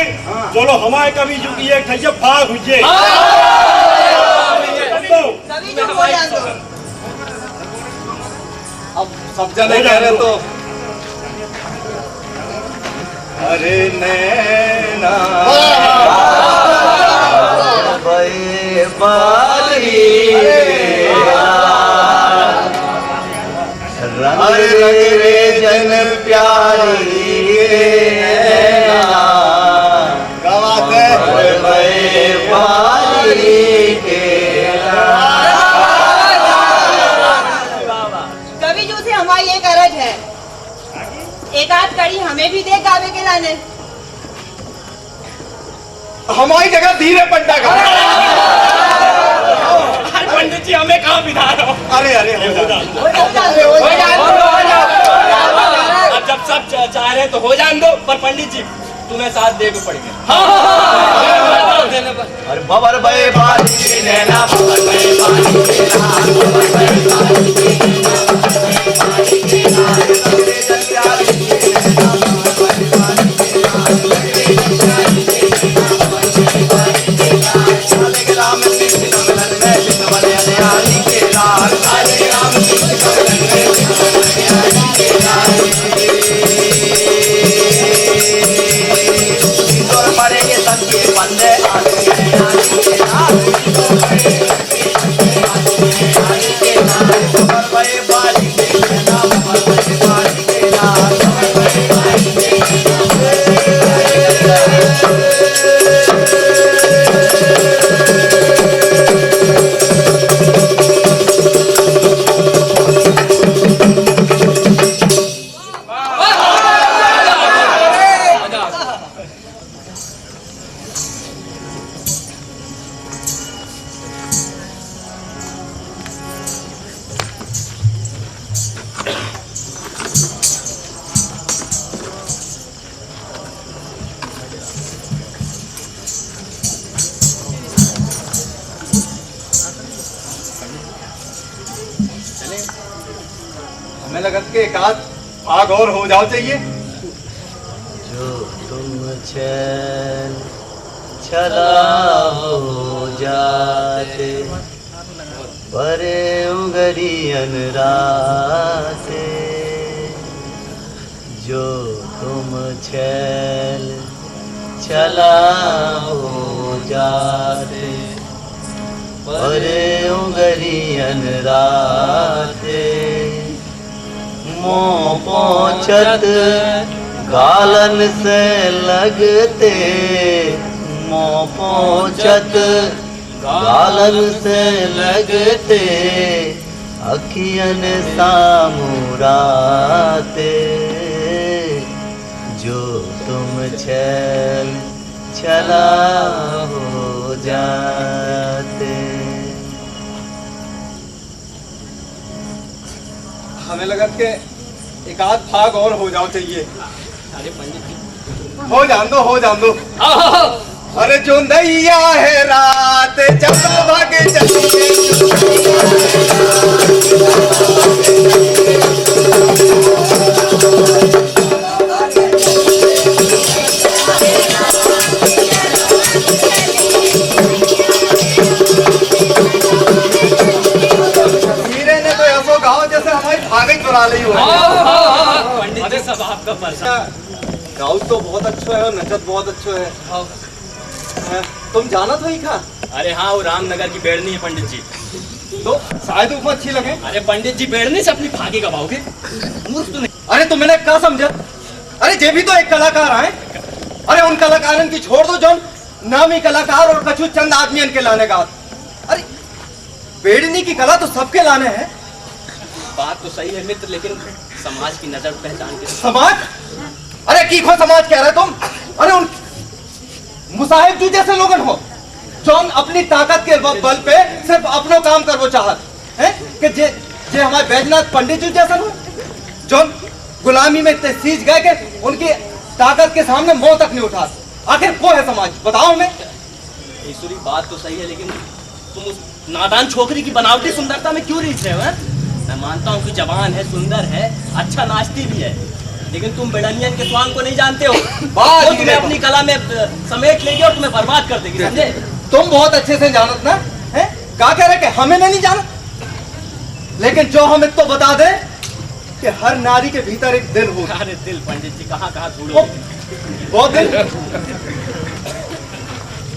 चलो हमारे कभी जुगी एक ठैया भाग हुई। अब सब जने कह रहे तो अरे नैना रंग रे जन प्यारी गवाते के जाने। हमारी जगह धीरे पंडा का। पंडित जी हमें कहाँ बिठा रहे हो? अरे अरे हो जा। अब जब सब चाह रहे हैं तो हो जान दो, पर पंडित जी तुम्हें साथ दे को पड़ेगा। अरे बबर बे बारी के नैना बबर बे बारी के नाल बबर बे बारी के नाल सबके जंजाल के नैना बबर बे बारी के नाल सबके जंजाल के नैना बबर बे बारी के नाल काले ग्राम कृष्ण कमलन में बिंदवन हरियाली के लाल काले ग्राम कृष्ण कमलन में बिंदवन हरियाली के लाल मरेंगे सबके बंदे आने के नाल बबर बे बारी के नैना बबर बे बारी के नाल बबर बे बारी के हमें लगा कि एक आध भाग और हो जाओ चाहिए। जो तुम चैन चला हो जाते परे उंगरियन राते जो तुम चैन चला हो जाते परे उंगरियन राते मों पहुँचत गालन से लगते मों पहुँचत गालन से लगते अखियन सामुराते जो तुम छल छला हो जाते। हमें लगा कि एक आध भाग और हो जाओ चाहिए। अरे पंडित जी हो जान दो हो जान दो। अरे जो नैया है रात चलो भागे चलिए हीरे ने तो ऐसा गाँव जैसे हमारी भागे चुरा ली हो। पंडित जी सब आपका परेशान। गाँव तो बहुत अच्छा है और नचत बहुत अच्छा है। तुम जाना तो ही खा। अरे हाँ वो रामनगर की बेड़नी है पंडित जी। तो शायद ऊपर अच्छी लगे। अरे पंडित जी बेड़नी से अपनी भागी गवाओगे? मूर्ख तो नहीं। अरे तो मैंने क्या समझा? अरे ये भी तो एक कलाकार आए। अरे उन कलाकारन की छोड़ दो जो नामी कलाकार और कछु चंद आदमी इनके लाने का। अरे बेड़नी की कला तो सबके लाने हैं। बात तो सही है मित्र, लेकिन समाज की नजर पहचान के। समाज? अरे की खो समाज कह रहे तुम? अरे उन मुसाहिब जी जैसे लोगन हो जो अपनी ताकत के बल पे सिर्फ अपनो काम करवो चाहत है कि जे हमारे बैजनाथ पंडित जी जैसे हो जो गुलामी में सीज गए के उनकी ताकत के सामने मुंह तक नहीं उठा। आखिर को है समाज बताओ हमें। ईश्वरी बात तो सही है, लेकिन तुम उस नादान छोकरी की बनावटी सुंदरता में क्यों रीछ रहे हो? मैं मानता हूँ कि जवान है, सुंदर है, अच्छा नाचती भी है, लेकिन तुम बेड़नियन के स्वांग को नहीं जानते हो। वो तुम्हें अपनी कला में समेट लेगी और तुम्हें बर्बाद कर देगी, समझे? तुम बहुत अच्छे से जानत ना है? क्या कह रहे कि हमें नहीं जानत, लेकिन जो हम इतना बता दे कि हर नारी के भीतर एक दिल हो। अरे दिल पंडित जी कहाँ कहाँ ढूंढो वो दिल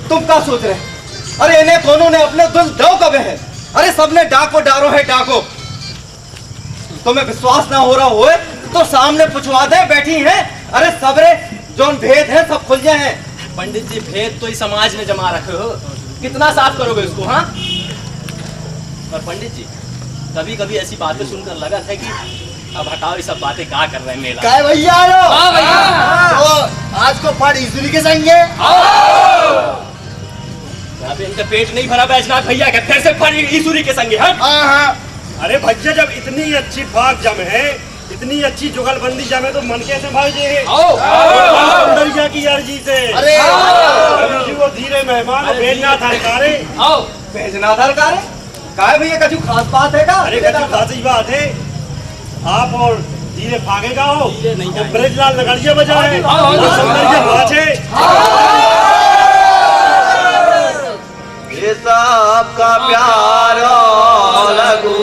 तुम क्या सोच रहे? अरे इन्हें दोनों ने अपने दिल दो कबे हैं। अरे सबने डाको डारो है डाको। तुम्हें विश्वास ना हो रहा हो तो सामने पूछवा दे बैठी हैं। अरे सबरे जो भेद है सब खुल जाए हैं। पंडित जी भेद तो इस समाज में जमा रखे हो, कितना साफ करोगे उसको? हाँ पर पंडित जी कभी कभी ऐसी बातें सुनकर लगा है कि अब हटाओ ये सब बातें, क्या कर रहे हैं मेला? काय भैया आ रहे हो? हाँ भैया। तो आज को फट ईश्वरी के संगे। अबे इनका पेट नहीं भरा बैजनाथ भैया का, फिर से फट ईश्वरी के संगे। हट। हाँ हाँ। अरे भैया जब इतनी अच्छी फाक जम है, इतनी अच्छी जुगलबंदी जमे तो मन कैसे भाग जे? सुंदरिया की अर्जी से। अरे जी वो धीरे मेहमान भेजना था कारे। आओ भेजना था कारे। काय भैया कछु खास बात है का? अरे कछु खास ही बात है, आप और धीरे भागेगा हो तो ब्रजलाल नगरिया बजा है, सुंदरिया नाच है। ये सबका प्यार लगू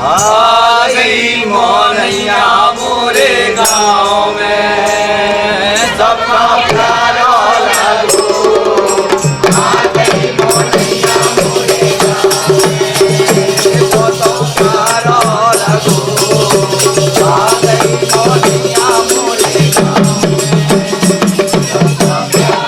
आई मोनैया मोरे गाँव में, सबका प्यार लगू आई मोनैया मोरे गाँव में, सबका प्यार लगू आई मोनैया मोरे गाँव में, सबका प्यार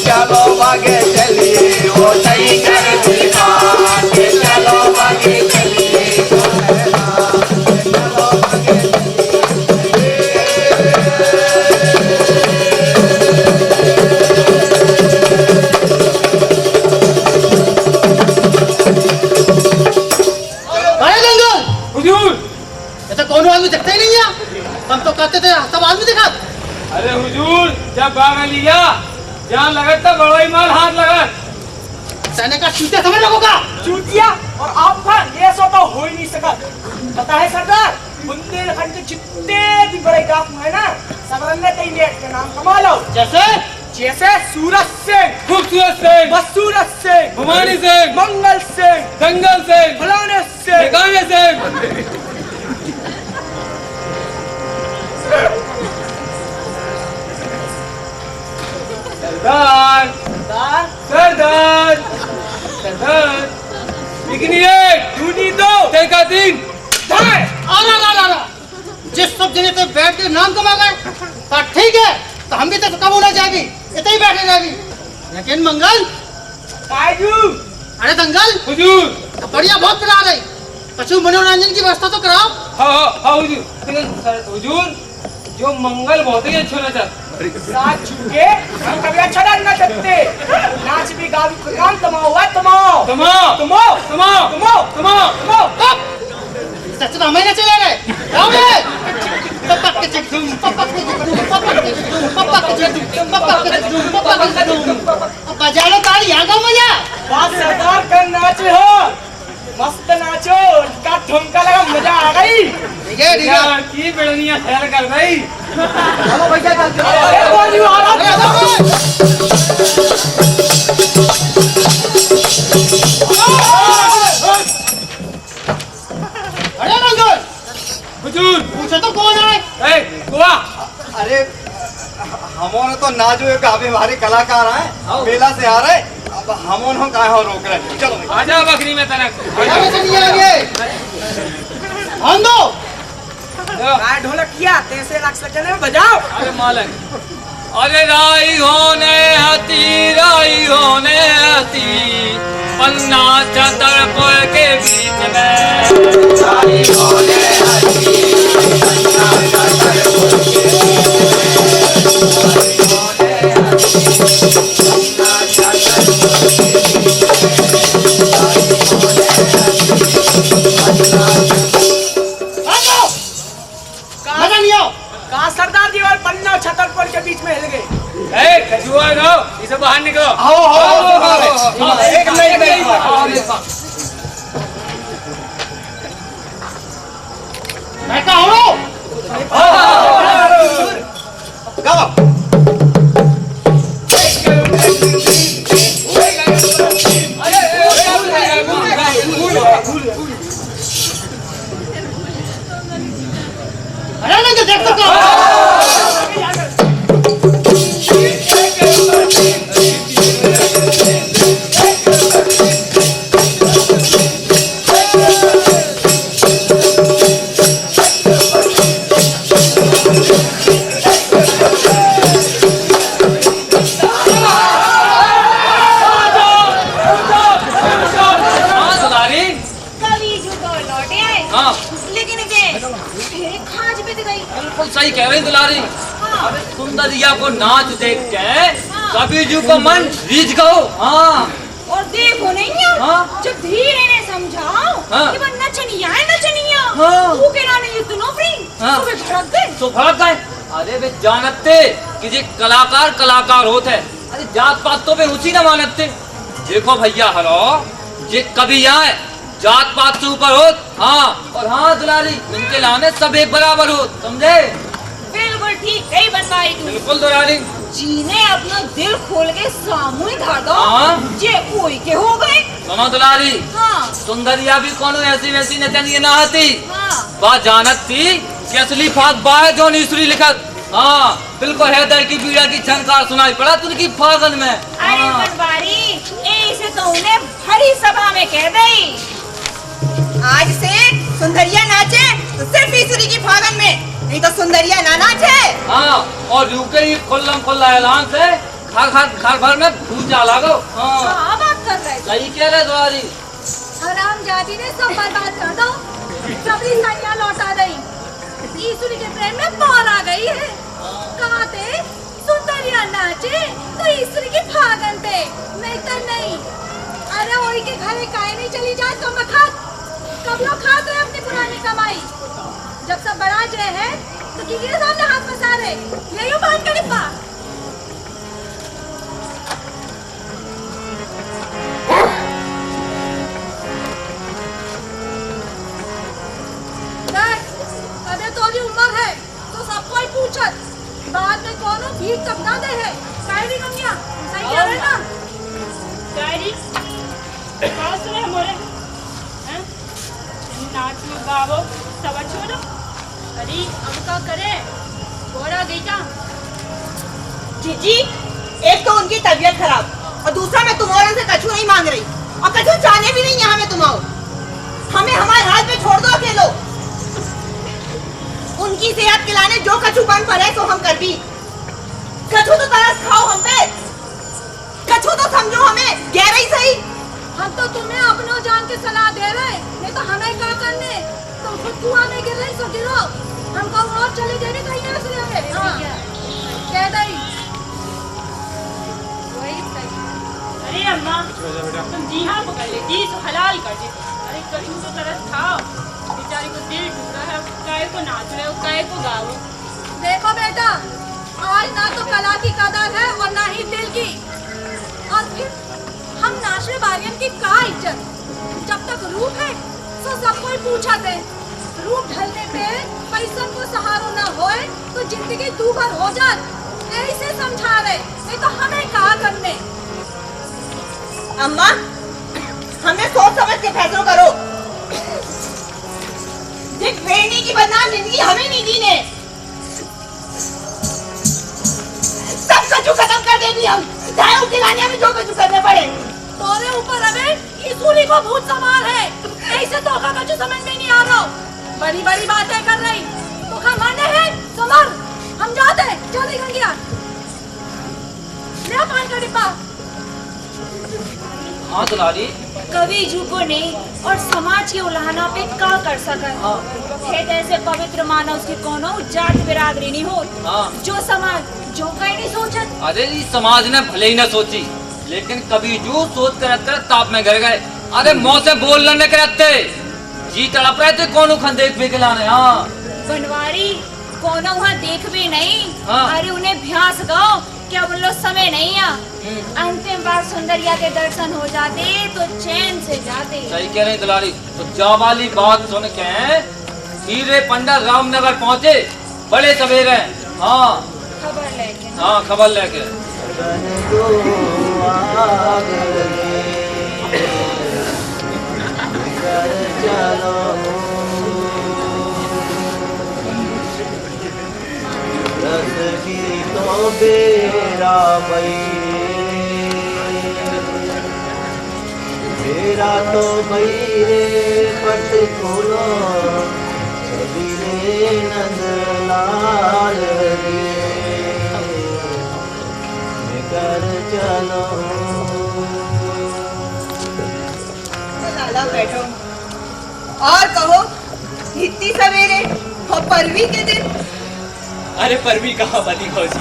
चलो आगे चलिए, वो सही कर दी बात, चलो आगे चलिए, चलो आगे हुजूर, ये तो कौन आदमी दिखता ही नहीं है। हम तो कहते थे सब आदमी दिखा। अरे हुजूर, जब बाग लिया जहाँ लगत था बड़ा ही माल हाथ लगत। सैनिक का चूतिया समझ लोगों का। चूतिया और आपका ये सो तो हो ही नहीं सका। पता है सरदार, बुंदेलखंड के जितने भी बड़े डाकू है ना, सबरन ने कई नेट के नाम कमा लो। जैसे सूरज सिंह, खूबसूरत सिंह, बसूरत सिंह, भवानी सिंह, मंगल सिंह, दंगल सिंह, फलाने सिंह, गाने सिंह। सरदार सरदार सरदार, इतनी एक दूनी दो तेका तीन। जिस सब जगह पे बैठ के नाम कमा गए तो ठीक है, तो हम भी तो कब होना जाएगी, इतने ही बैठे जाएगी। लेकिन मंगल, काजू, अरे दंगल, हुजूर, तो बढ़िया बहुत करा रही, कछु मनोरंजन की व्यवस्था तो कराओ। हाँ हुजूर, लेकिन हुजूर जो मंगल बहुत ही अच्छा नचा। साथ चुके हम कभी अच्छा डालना चाहते। नाच भी गा भी काम तमाओ है, तमाओ तमाओ तमाओ तमाओ तमाओ तमाओ तमाओ। सच तो हमें न चले रहे। जाओ रे। पपक के चिकटूम, पपक के चिकटूम, पपक के चिकटूम, पपक के चिकटूम, पपक के चिकटूम, पपक के चिकटूम। अब बजा लो ताली, यहाँ का मजा। बात सरदार का नाचे हो, मस्त नाचो, का ठुमका लगा, मजा आ गई। ठीक है ठीक है। की बेड़निया खैर कर भाई। चलो भैया चलते हैं। अरे बोली आ रहा अरे मंगल, हुजूर, पूछो तो कौन है? ए गोवा, अरे हमारे तो नाजो गावे हमारे कलाकार हैं, मेला से आ रहे, अब हम कहाँ हो रोक रहे। चलो भाई। आजा बकरी में तनक। आगे चलिए आगे। हम दो। काय ढोलक किया तैसे रख सके ना, बजाओ। अरे मालक, अरे राई होने हती पन्ना छतरपुर के बीच में, राई होने हती पन्ना छतरपुर के मजा नहीं आओ। कहा सरदार जी और पन्ना छतरपुर के बीच में हिल गए। ए कछुआ नो, इसे बाहर निकलो। आओ एक नहीं। मैं कहा हूँ गाओ। अरे नहीं तो देख सकते हो। हाँ दुलारी। कभी झूठो लौटे आए हाँ लेकिन फिर खाज बित गई। बिल्कुल सही कह रही दुलारी। हाँ। अरे सुंदरिया को नाच देख के कभी जू को मन रीझ गयो। हाँ और देखो नहीं हाँ। जब धीरे ने समझाओ हाँ। कि वो नचनिया है नचनिया हाँ। तू के नाने ये दोनों फ्री हाँ। तो वे भड़क गए। तो भड़क गए। अरे वे जानते कि जे कलाकार कलाकार होते हैं। अरे जात पात तो वे उसी न मानते। देखो भैया हलो जे कभी आए जात पात से ऊपर हो। हाँ और हाँ दुलारी इनके लाने सब एक बराबर हो, समझे? बिल्कुल ठीक कही बताई तू। बिल्कुल दुलारी। जीने अपना दिल खोल के सामने धर दो हाँ। जे कोई के हो गए। सुनो दुलारी। हाँ सुंदरिया भी कोनो ऐसी वैसी नचनिया ना आती। हाँ बात जानत थी कि असली फाग बाय जो ईश्वरी लिखत। हाँ बिल्कुल है दर की पीड़ा की झनकार सुनाई पड़ा तुनकी फागन में। अरे हाँ। बनवारी ऐसे तो उन्हें भरी सभा में कह गई आज से सुंदरिया नाचे तो सिर्फ ईश्वरी की फागन में, नहीं तो सुंदरिया ना नाचे। हाँ और यूके ही खुल्लम खुल्ला ऐलान से घर भर में भूजा लागो। हाँ क्या बात कर रहे थे? सही कह रहे दुलारी। हराम जाति ने सब बर्बाद कर दो सभी सैया लौटा गई। ईश्वरी के प्रेम में पार आ गई है। कहाँ थे सुंदरिया नाचे तो ईश्वरी की फागन थे, नहीं तो नहीं। अरे वही के घर काहे नहीं चली जाए तो मखत कब लोग खाते हैं अपनी पुरानी कमाई। जब सब बड़ा जे है तो किसी के सामने हाथ फंसा रहे यही बात का डिब्बा। अबे तो अभी उम्र है तो सबको ही पूछत बाद में कोनो भीख तब ना दे है। कायरी गंगिया सही कह रहे ना? कायरी कहाँ सुने हमारे हैं नाच में गावो सब छोड़ो। अरे अब क्या करे बोरा गई क्या? जीजी एक तो उनकी तबीयत खराब और दूसरा मैं तुम्हारे से कछू नहीं मांग रही और कछू चाहने भी नहीं यहाँ में तुम आओ। हमें हमारे हाथ में छोड़ दो अकेलो। उनकी सेहत के लाने जो कछूपन पड़े तो हम कर भी। कछू तो तरस खाओ हम पे, कछू तो समझो हमें गहराई सही। हम तो तुम्हें अपनों जान के सलाह दे रहे नहीं तो हमें क्या करने। तुम खुद कुआं में गिर रही सो गिरो हमको और चली जाएगी कहीं ना कहीं। हाँ कह दई वही सही। अरे अम्मा तुम जी हाँ पकड़ ले जी तो हलाल कर दे। अरे कछू तो तरस खाओ बेचारी को दिल टूटा है काय को नाच रहे हो काय को गाओ। देखो बेटा आज ना तो कला की कदर है और ना ही दिल की। और फिर हम नाचने वालियन की का इज्जत। जब तक रूप है तो सबको ही पूछा थे। रूप ढलने पे पैसा को सहारा न होए तो जिंदगी दूभर हो जात ऐसे समझा रहे नहीं तो हमें कहा करने। अम्मा हमें सोच समझ के फैसला करो। जिस बेनी की बदनाम जिंदगी हमें नहीं जीने। सब कछु खत्म कर देंगे हम, चाहे उसके लाने हमें जो कछु करने पड़े। तोरे ऊपर अबे ईश्वरी को भूत सवार है ऐसे तो का कछु समझ में नहीं आ रहा। बड़ी बड़ी बातें कर रही तो का माने है समर हम जाते जल्दी गंगिया ले पान का डिब्बा। हाँ दुलारी। कवि झुको नहीं और समाज के उलाहना पे का कर सकत। हाँ। है जैसे पवित्र मानव की कोनो जात बिरादरी नहीं हो। हाँ। जो समाज जो कहीं नहीं सोचत। अरे इस समाज ने भले ही न सोची लेकिन कभी जो सोच कर रखते ताप में गिर गए। अरे मुँह से बोल लेने के रखते जी तड़प रहे थे कौन खन देख भी खिलाने। हाँ बनवारी कोनो वहाँ देख भी नहीं। हाँ। अरे उन्हें भ्यास गाओ क्या उन लोग समय नहीं है। अंतिम बार सुंदरिया के दर्शन हो जाते तो चैन से जाते। सही कह रही दुलारी। तो जा वाली बात सुन के हीरे पंडा रामनगर पहुंचे बड़े सवेरे। हाँ खबर लेके हाँ खबर लेके। मेरा तो भैरे पट खोलो सबीरे नंदलाल रे कर चलो। लाला बैठो और कहो, इतनी सवेरे और परवी के दिन। अरे परवी कहाँ बनी भौजी,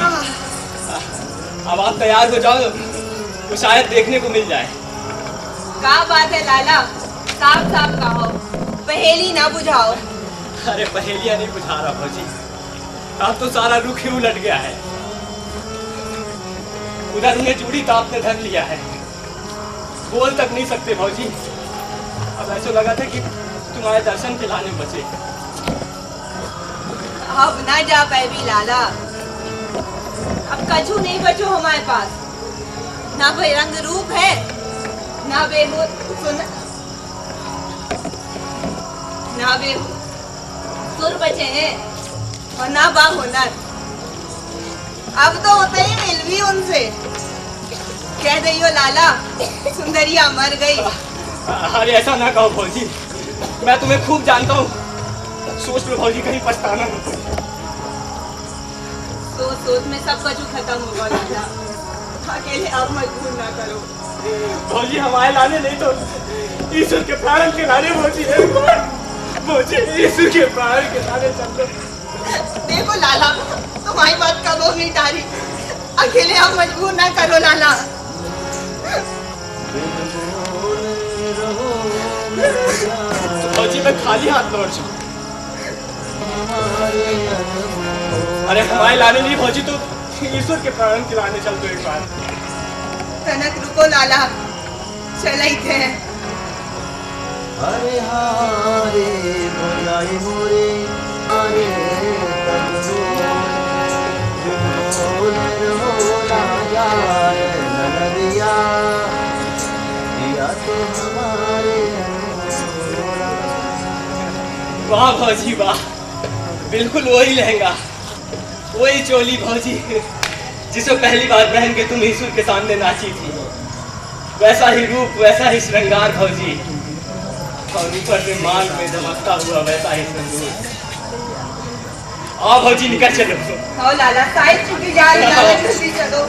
अब आप तैयार हो जाओ तो शायद देखने को मिल जाए। क्या बात है लाला, साफ साफ कहो, पहेली ना बुझाओ। अरे पहेलियां नहीं बुझा रहा भौजी, अब तो सारा रुख ही उलट गया है। उधर उन्हें चूड़ी तो आपने धर लिया है, बोल तक नहीं सकते भौजी। अब ऐसा लगा था कि तुम्हारे दर्शन के लाने बचे। अब ना जा पाए भी लाला, अब कछु नहीं बचो हमारे पास, ना बेरंग रूप है, ना सुर बचे हैं और ना बाहुनर। अब तो होते ही मिल भी उनसे, कह दियो लाला सुंदरिया मर गई। अरे ऐसा ना कहो भौजी, मैं तुम्हें खूब जानता हूँ, सोच लो भौजी कहीं पछताना हो। सोच में सब कछु खत्म होगा लाला, अकेले अब मजबूर ना करो। भौजी हमारे लाने नहीं तो ईश्वर के प्राण के लाने भौजी, भौजी ईश्वर के प्राण के लाने चल। देखो लाला, तुम्हारी बात कब नहीं टारी, अकेले हम मजबूर ना करो लाला। भौजी मैं खाली हाथ लौट जाऊं। अरे हमारे लाने नहीं भौजी, तो ईश्वर के प्राण के लाने चल दो एक बार। तनक रुको लाला, चले ही थे। अरे हारे मोरे मोरे अरे तो हमारे। वाह भौजी वाह, बिल्कुल वही लहंगा, वही चोली भौजी, जिसको पहली बार पहन के तुम ईश्वर के सामने नाची थी। वैसा ही रूप, वैसा ही श्रृंगार भौजी, और ऊपर से मांग में चमकता हुआ वैसा ही संदूर। आओ भौजी निकल चलो। आओ लाला, साइड चुकी जा रही है, जल्दी चलो।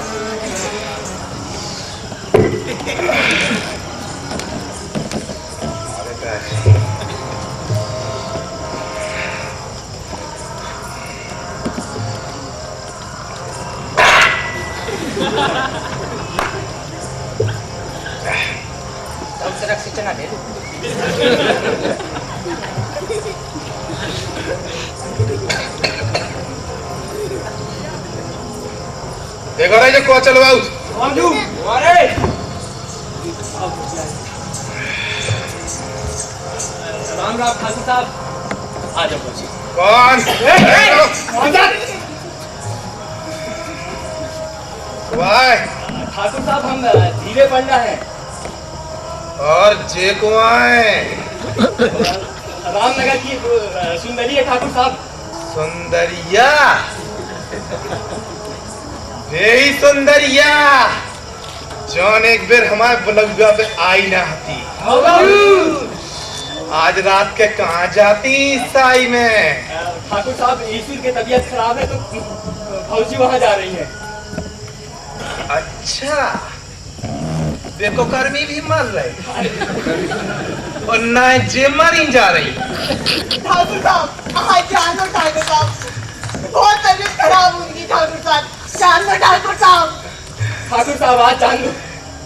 सूचना दे। देखो रे जो को चलवाऊ आजू अरे राम राम खासी साहब, आ जाओ भौजी। कौन वाह ठाकुर साहब, हम धीरे पंडा हैं। और जे कुआए रामनगर की सुंदरी है ठाकुर साहब। सुंदरिया, यही सुंदरिया जौन एक बेर हमारे बलुआ पे आई ना आती, आज रात के कहाँ जाती ईसाई में। ठाकुर साहब, ईश्वर की तबीयत खराब है तो भौजी वहाँ जा रही है। अच्छा, देखो कर्मी भी मर रहे और ना जे मरी जा रही। ठाकुर साहब, आज जानो ठाकुर साहब, बहुत तबीयत खराब होगी ठाकुर साहब, जानो ठाकुर साहब। ठाकुर साहब आज जान लो,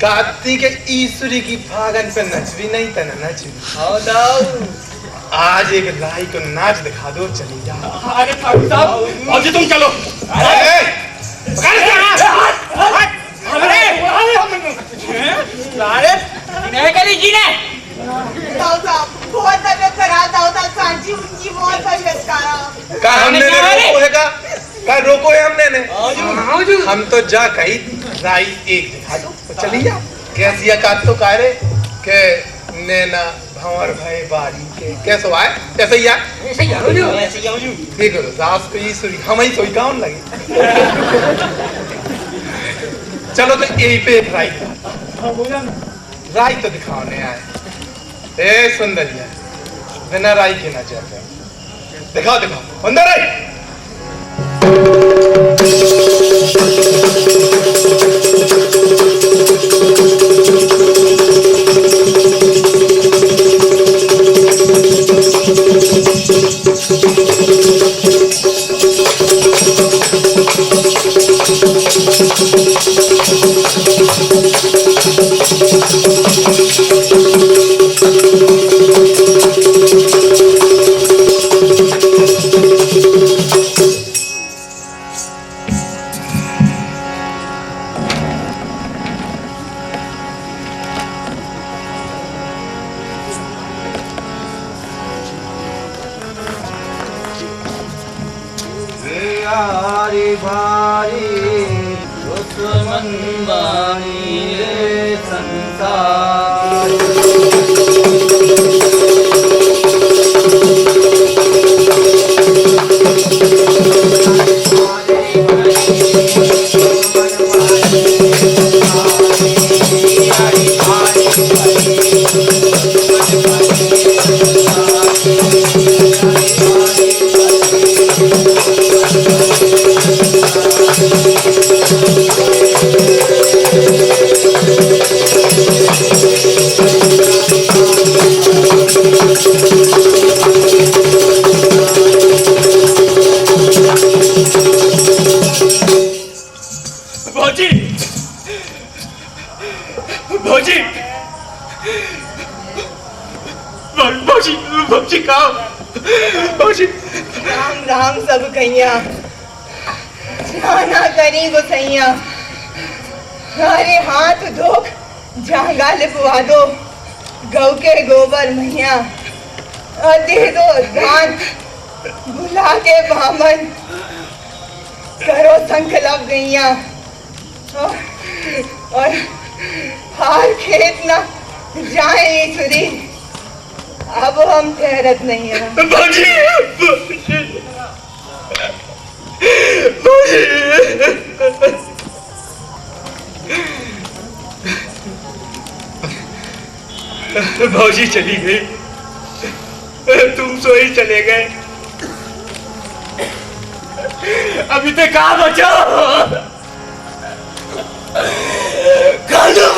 कार्तिक ईश्वरी की फागन पे नचवी नहीं तना नचवी। आज एक लाई को नाच दिखा दो, चली जा। अरे ठाकुर साहब, भौजी तुम चलो। बहुत तबीयत खराब था, सांची उनकी बहुत तबीयत का हमने रोको है का रोको है हमने ने हम तो जा कही राई एक दिखा दो तो चली जा कैसी का तो कह रहे के नैना भंवर भाई बारी के कैसे आए ऐसे ही आए ठीक है सास पे ही सोई हम ही सोई कौन लगे चलो तो यही पे एक राई तो दिखाने आए ए सुंदरिया बिना राई के ना चाहते दिखाओ दिखाओ अंदर राई भारी भारी दुश्मन बानी रे संसार राम राम सब कहिया जाना करी गुसैया अरे हाथ धोक जांगा लिपवा दो गौ के गोबर मैया दे दो दान बुला के बामन करो संकल्प गैया और हार खेत ना जाए ईश्वरी अब हम ठहरत नहीं है भौजी चली गई तुम सो ही चले गए अभी तक कहाँ बचा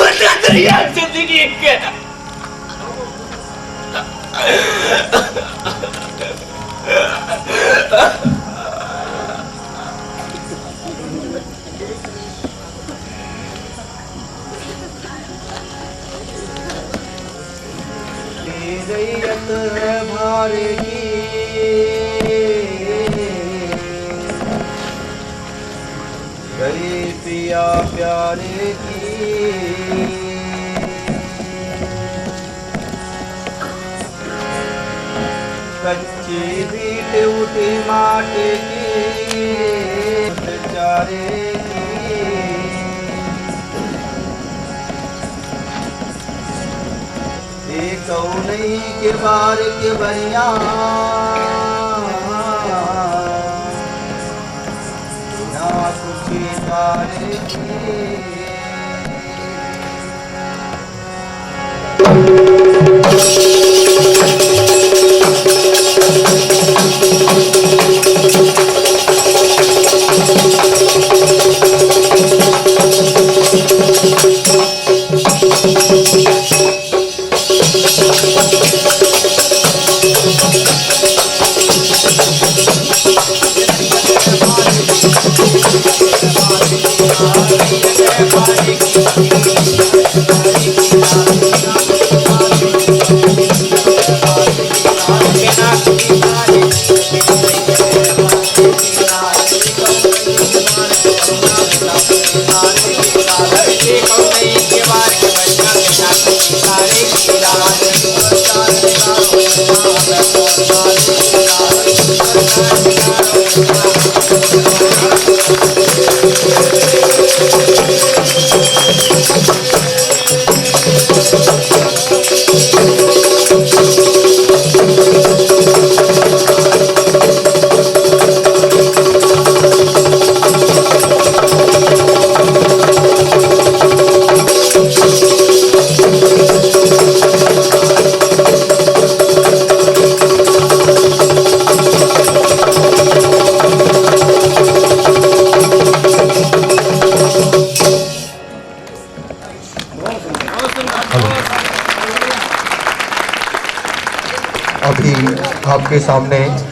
बचा तैयार जिंदगी के भारी गई पिया प्यारे की कच्ची बीट उठी माटे की चारे की एक नहीं के बार के बनिया ना कुछ तारे की Thank you. सामने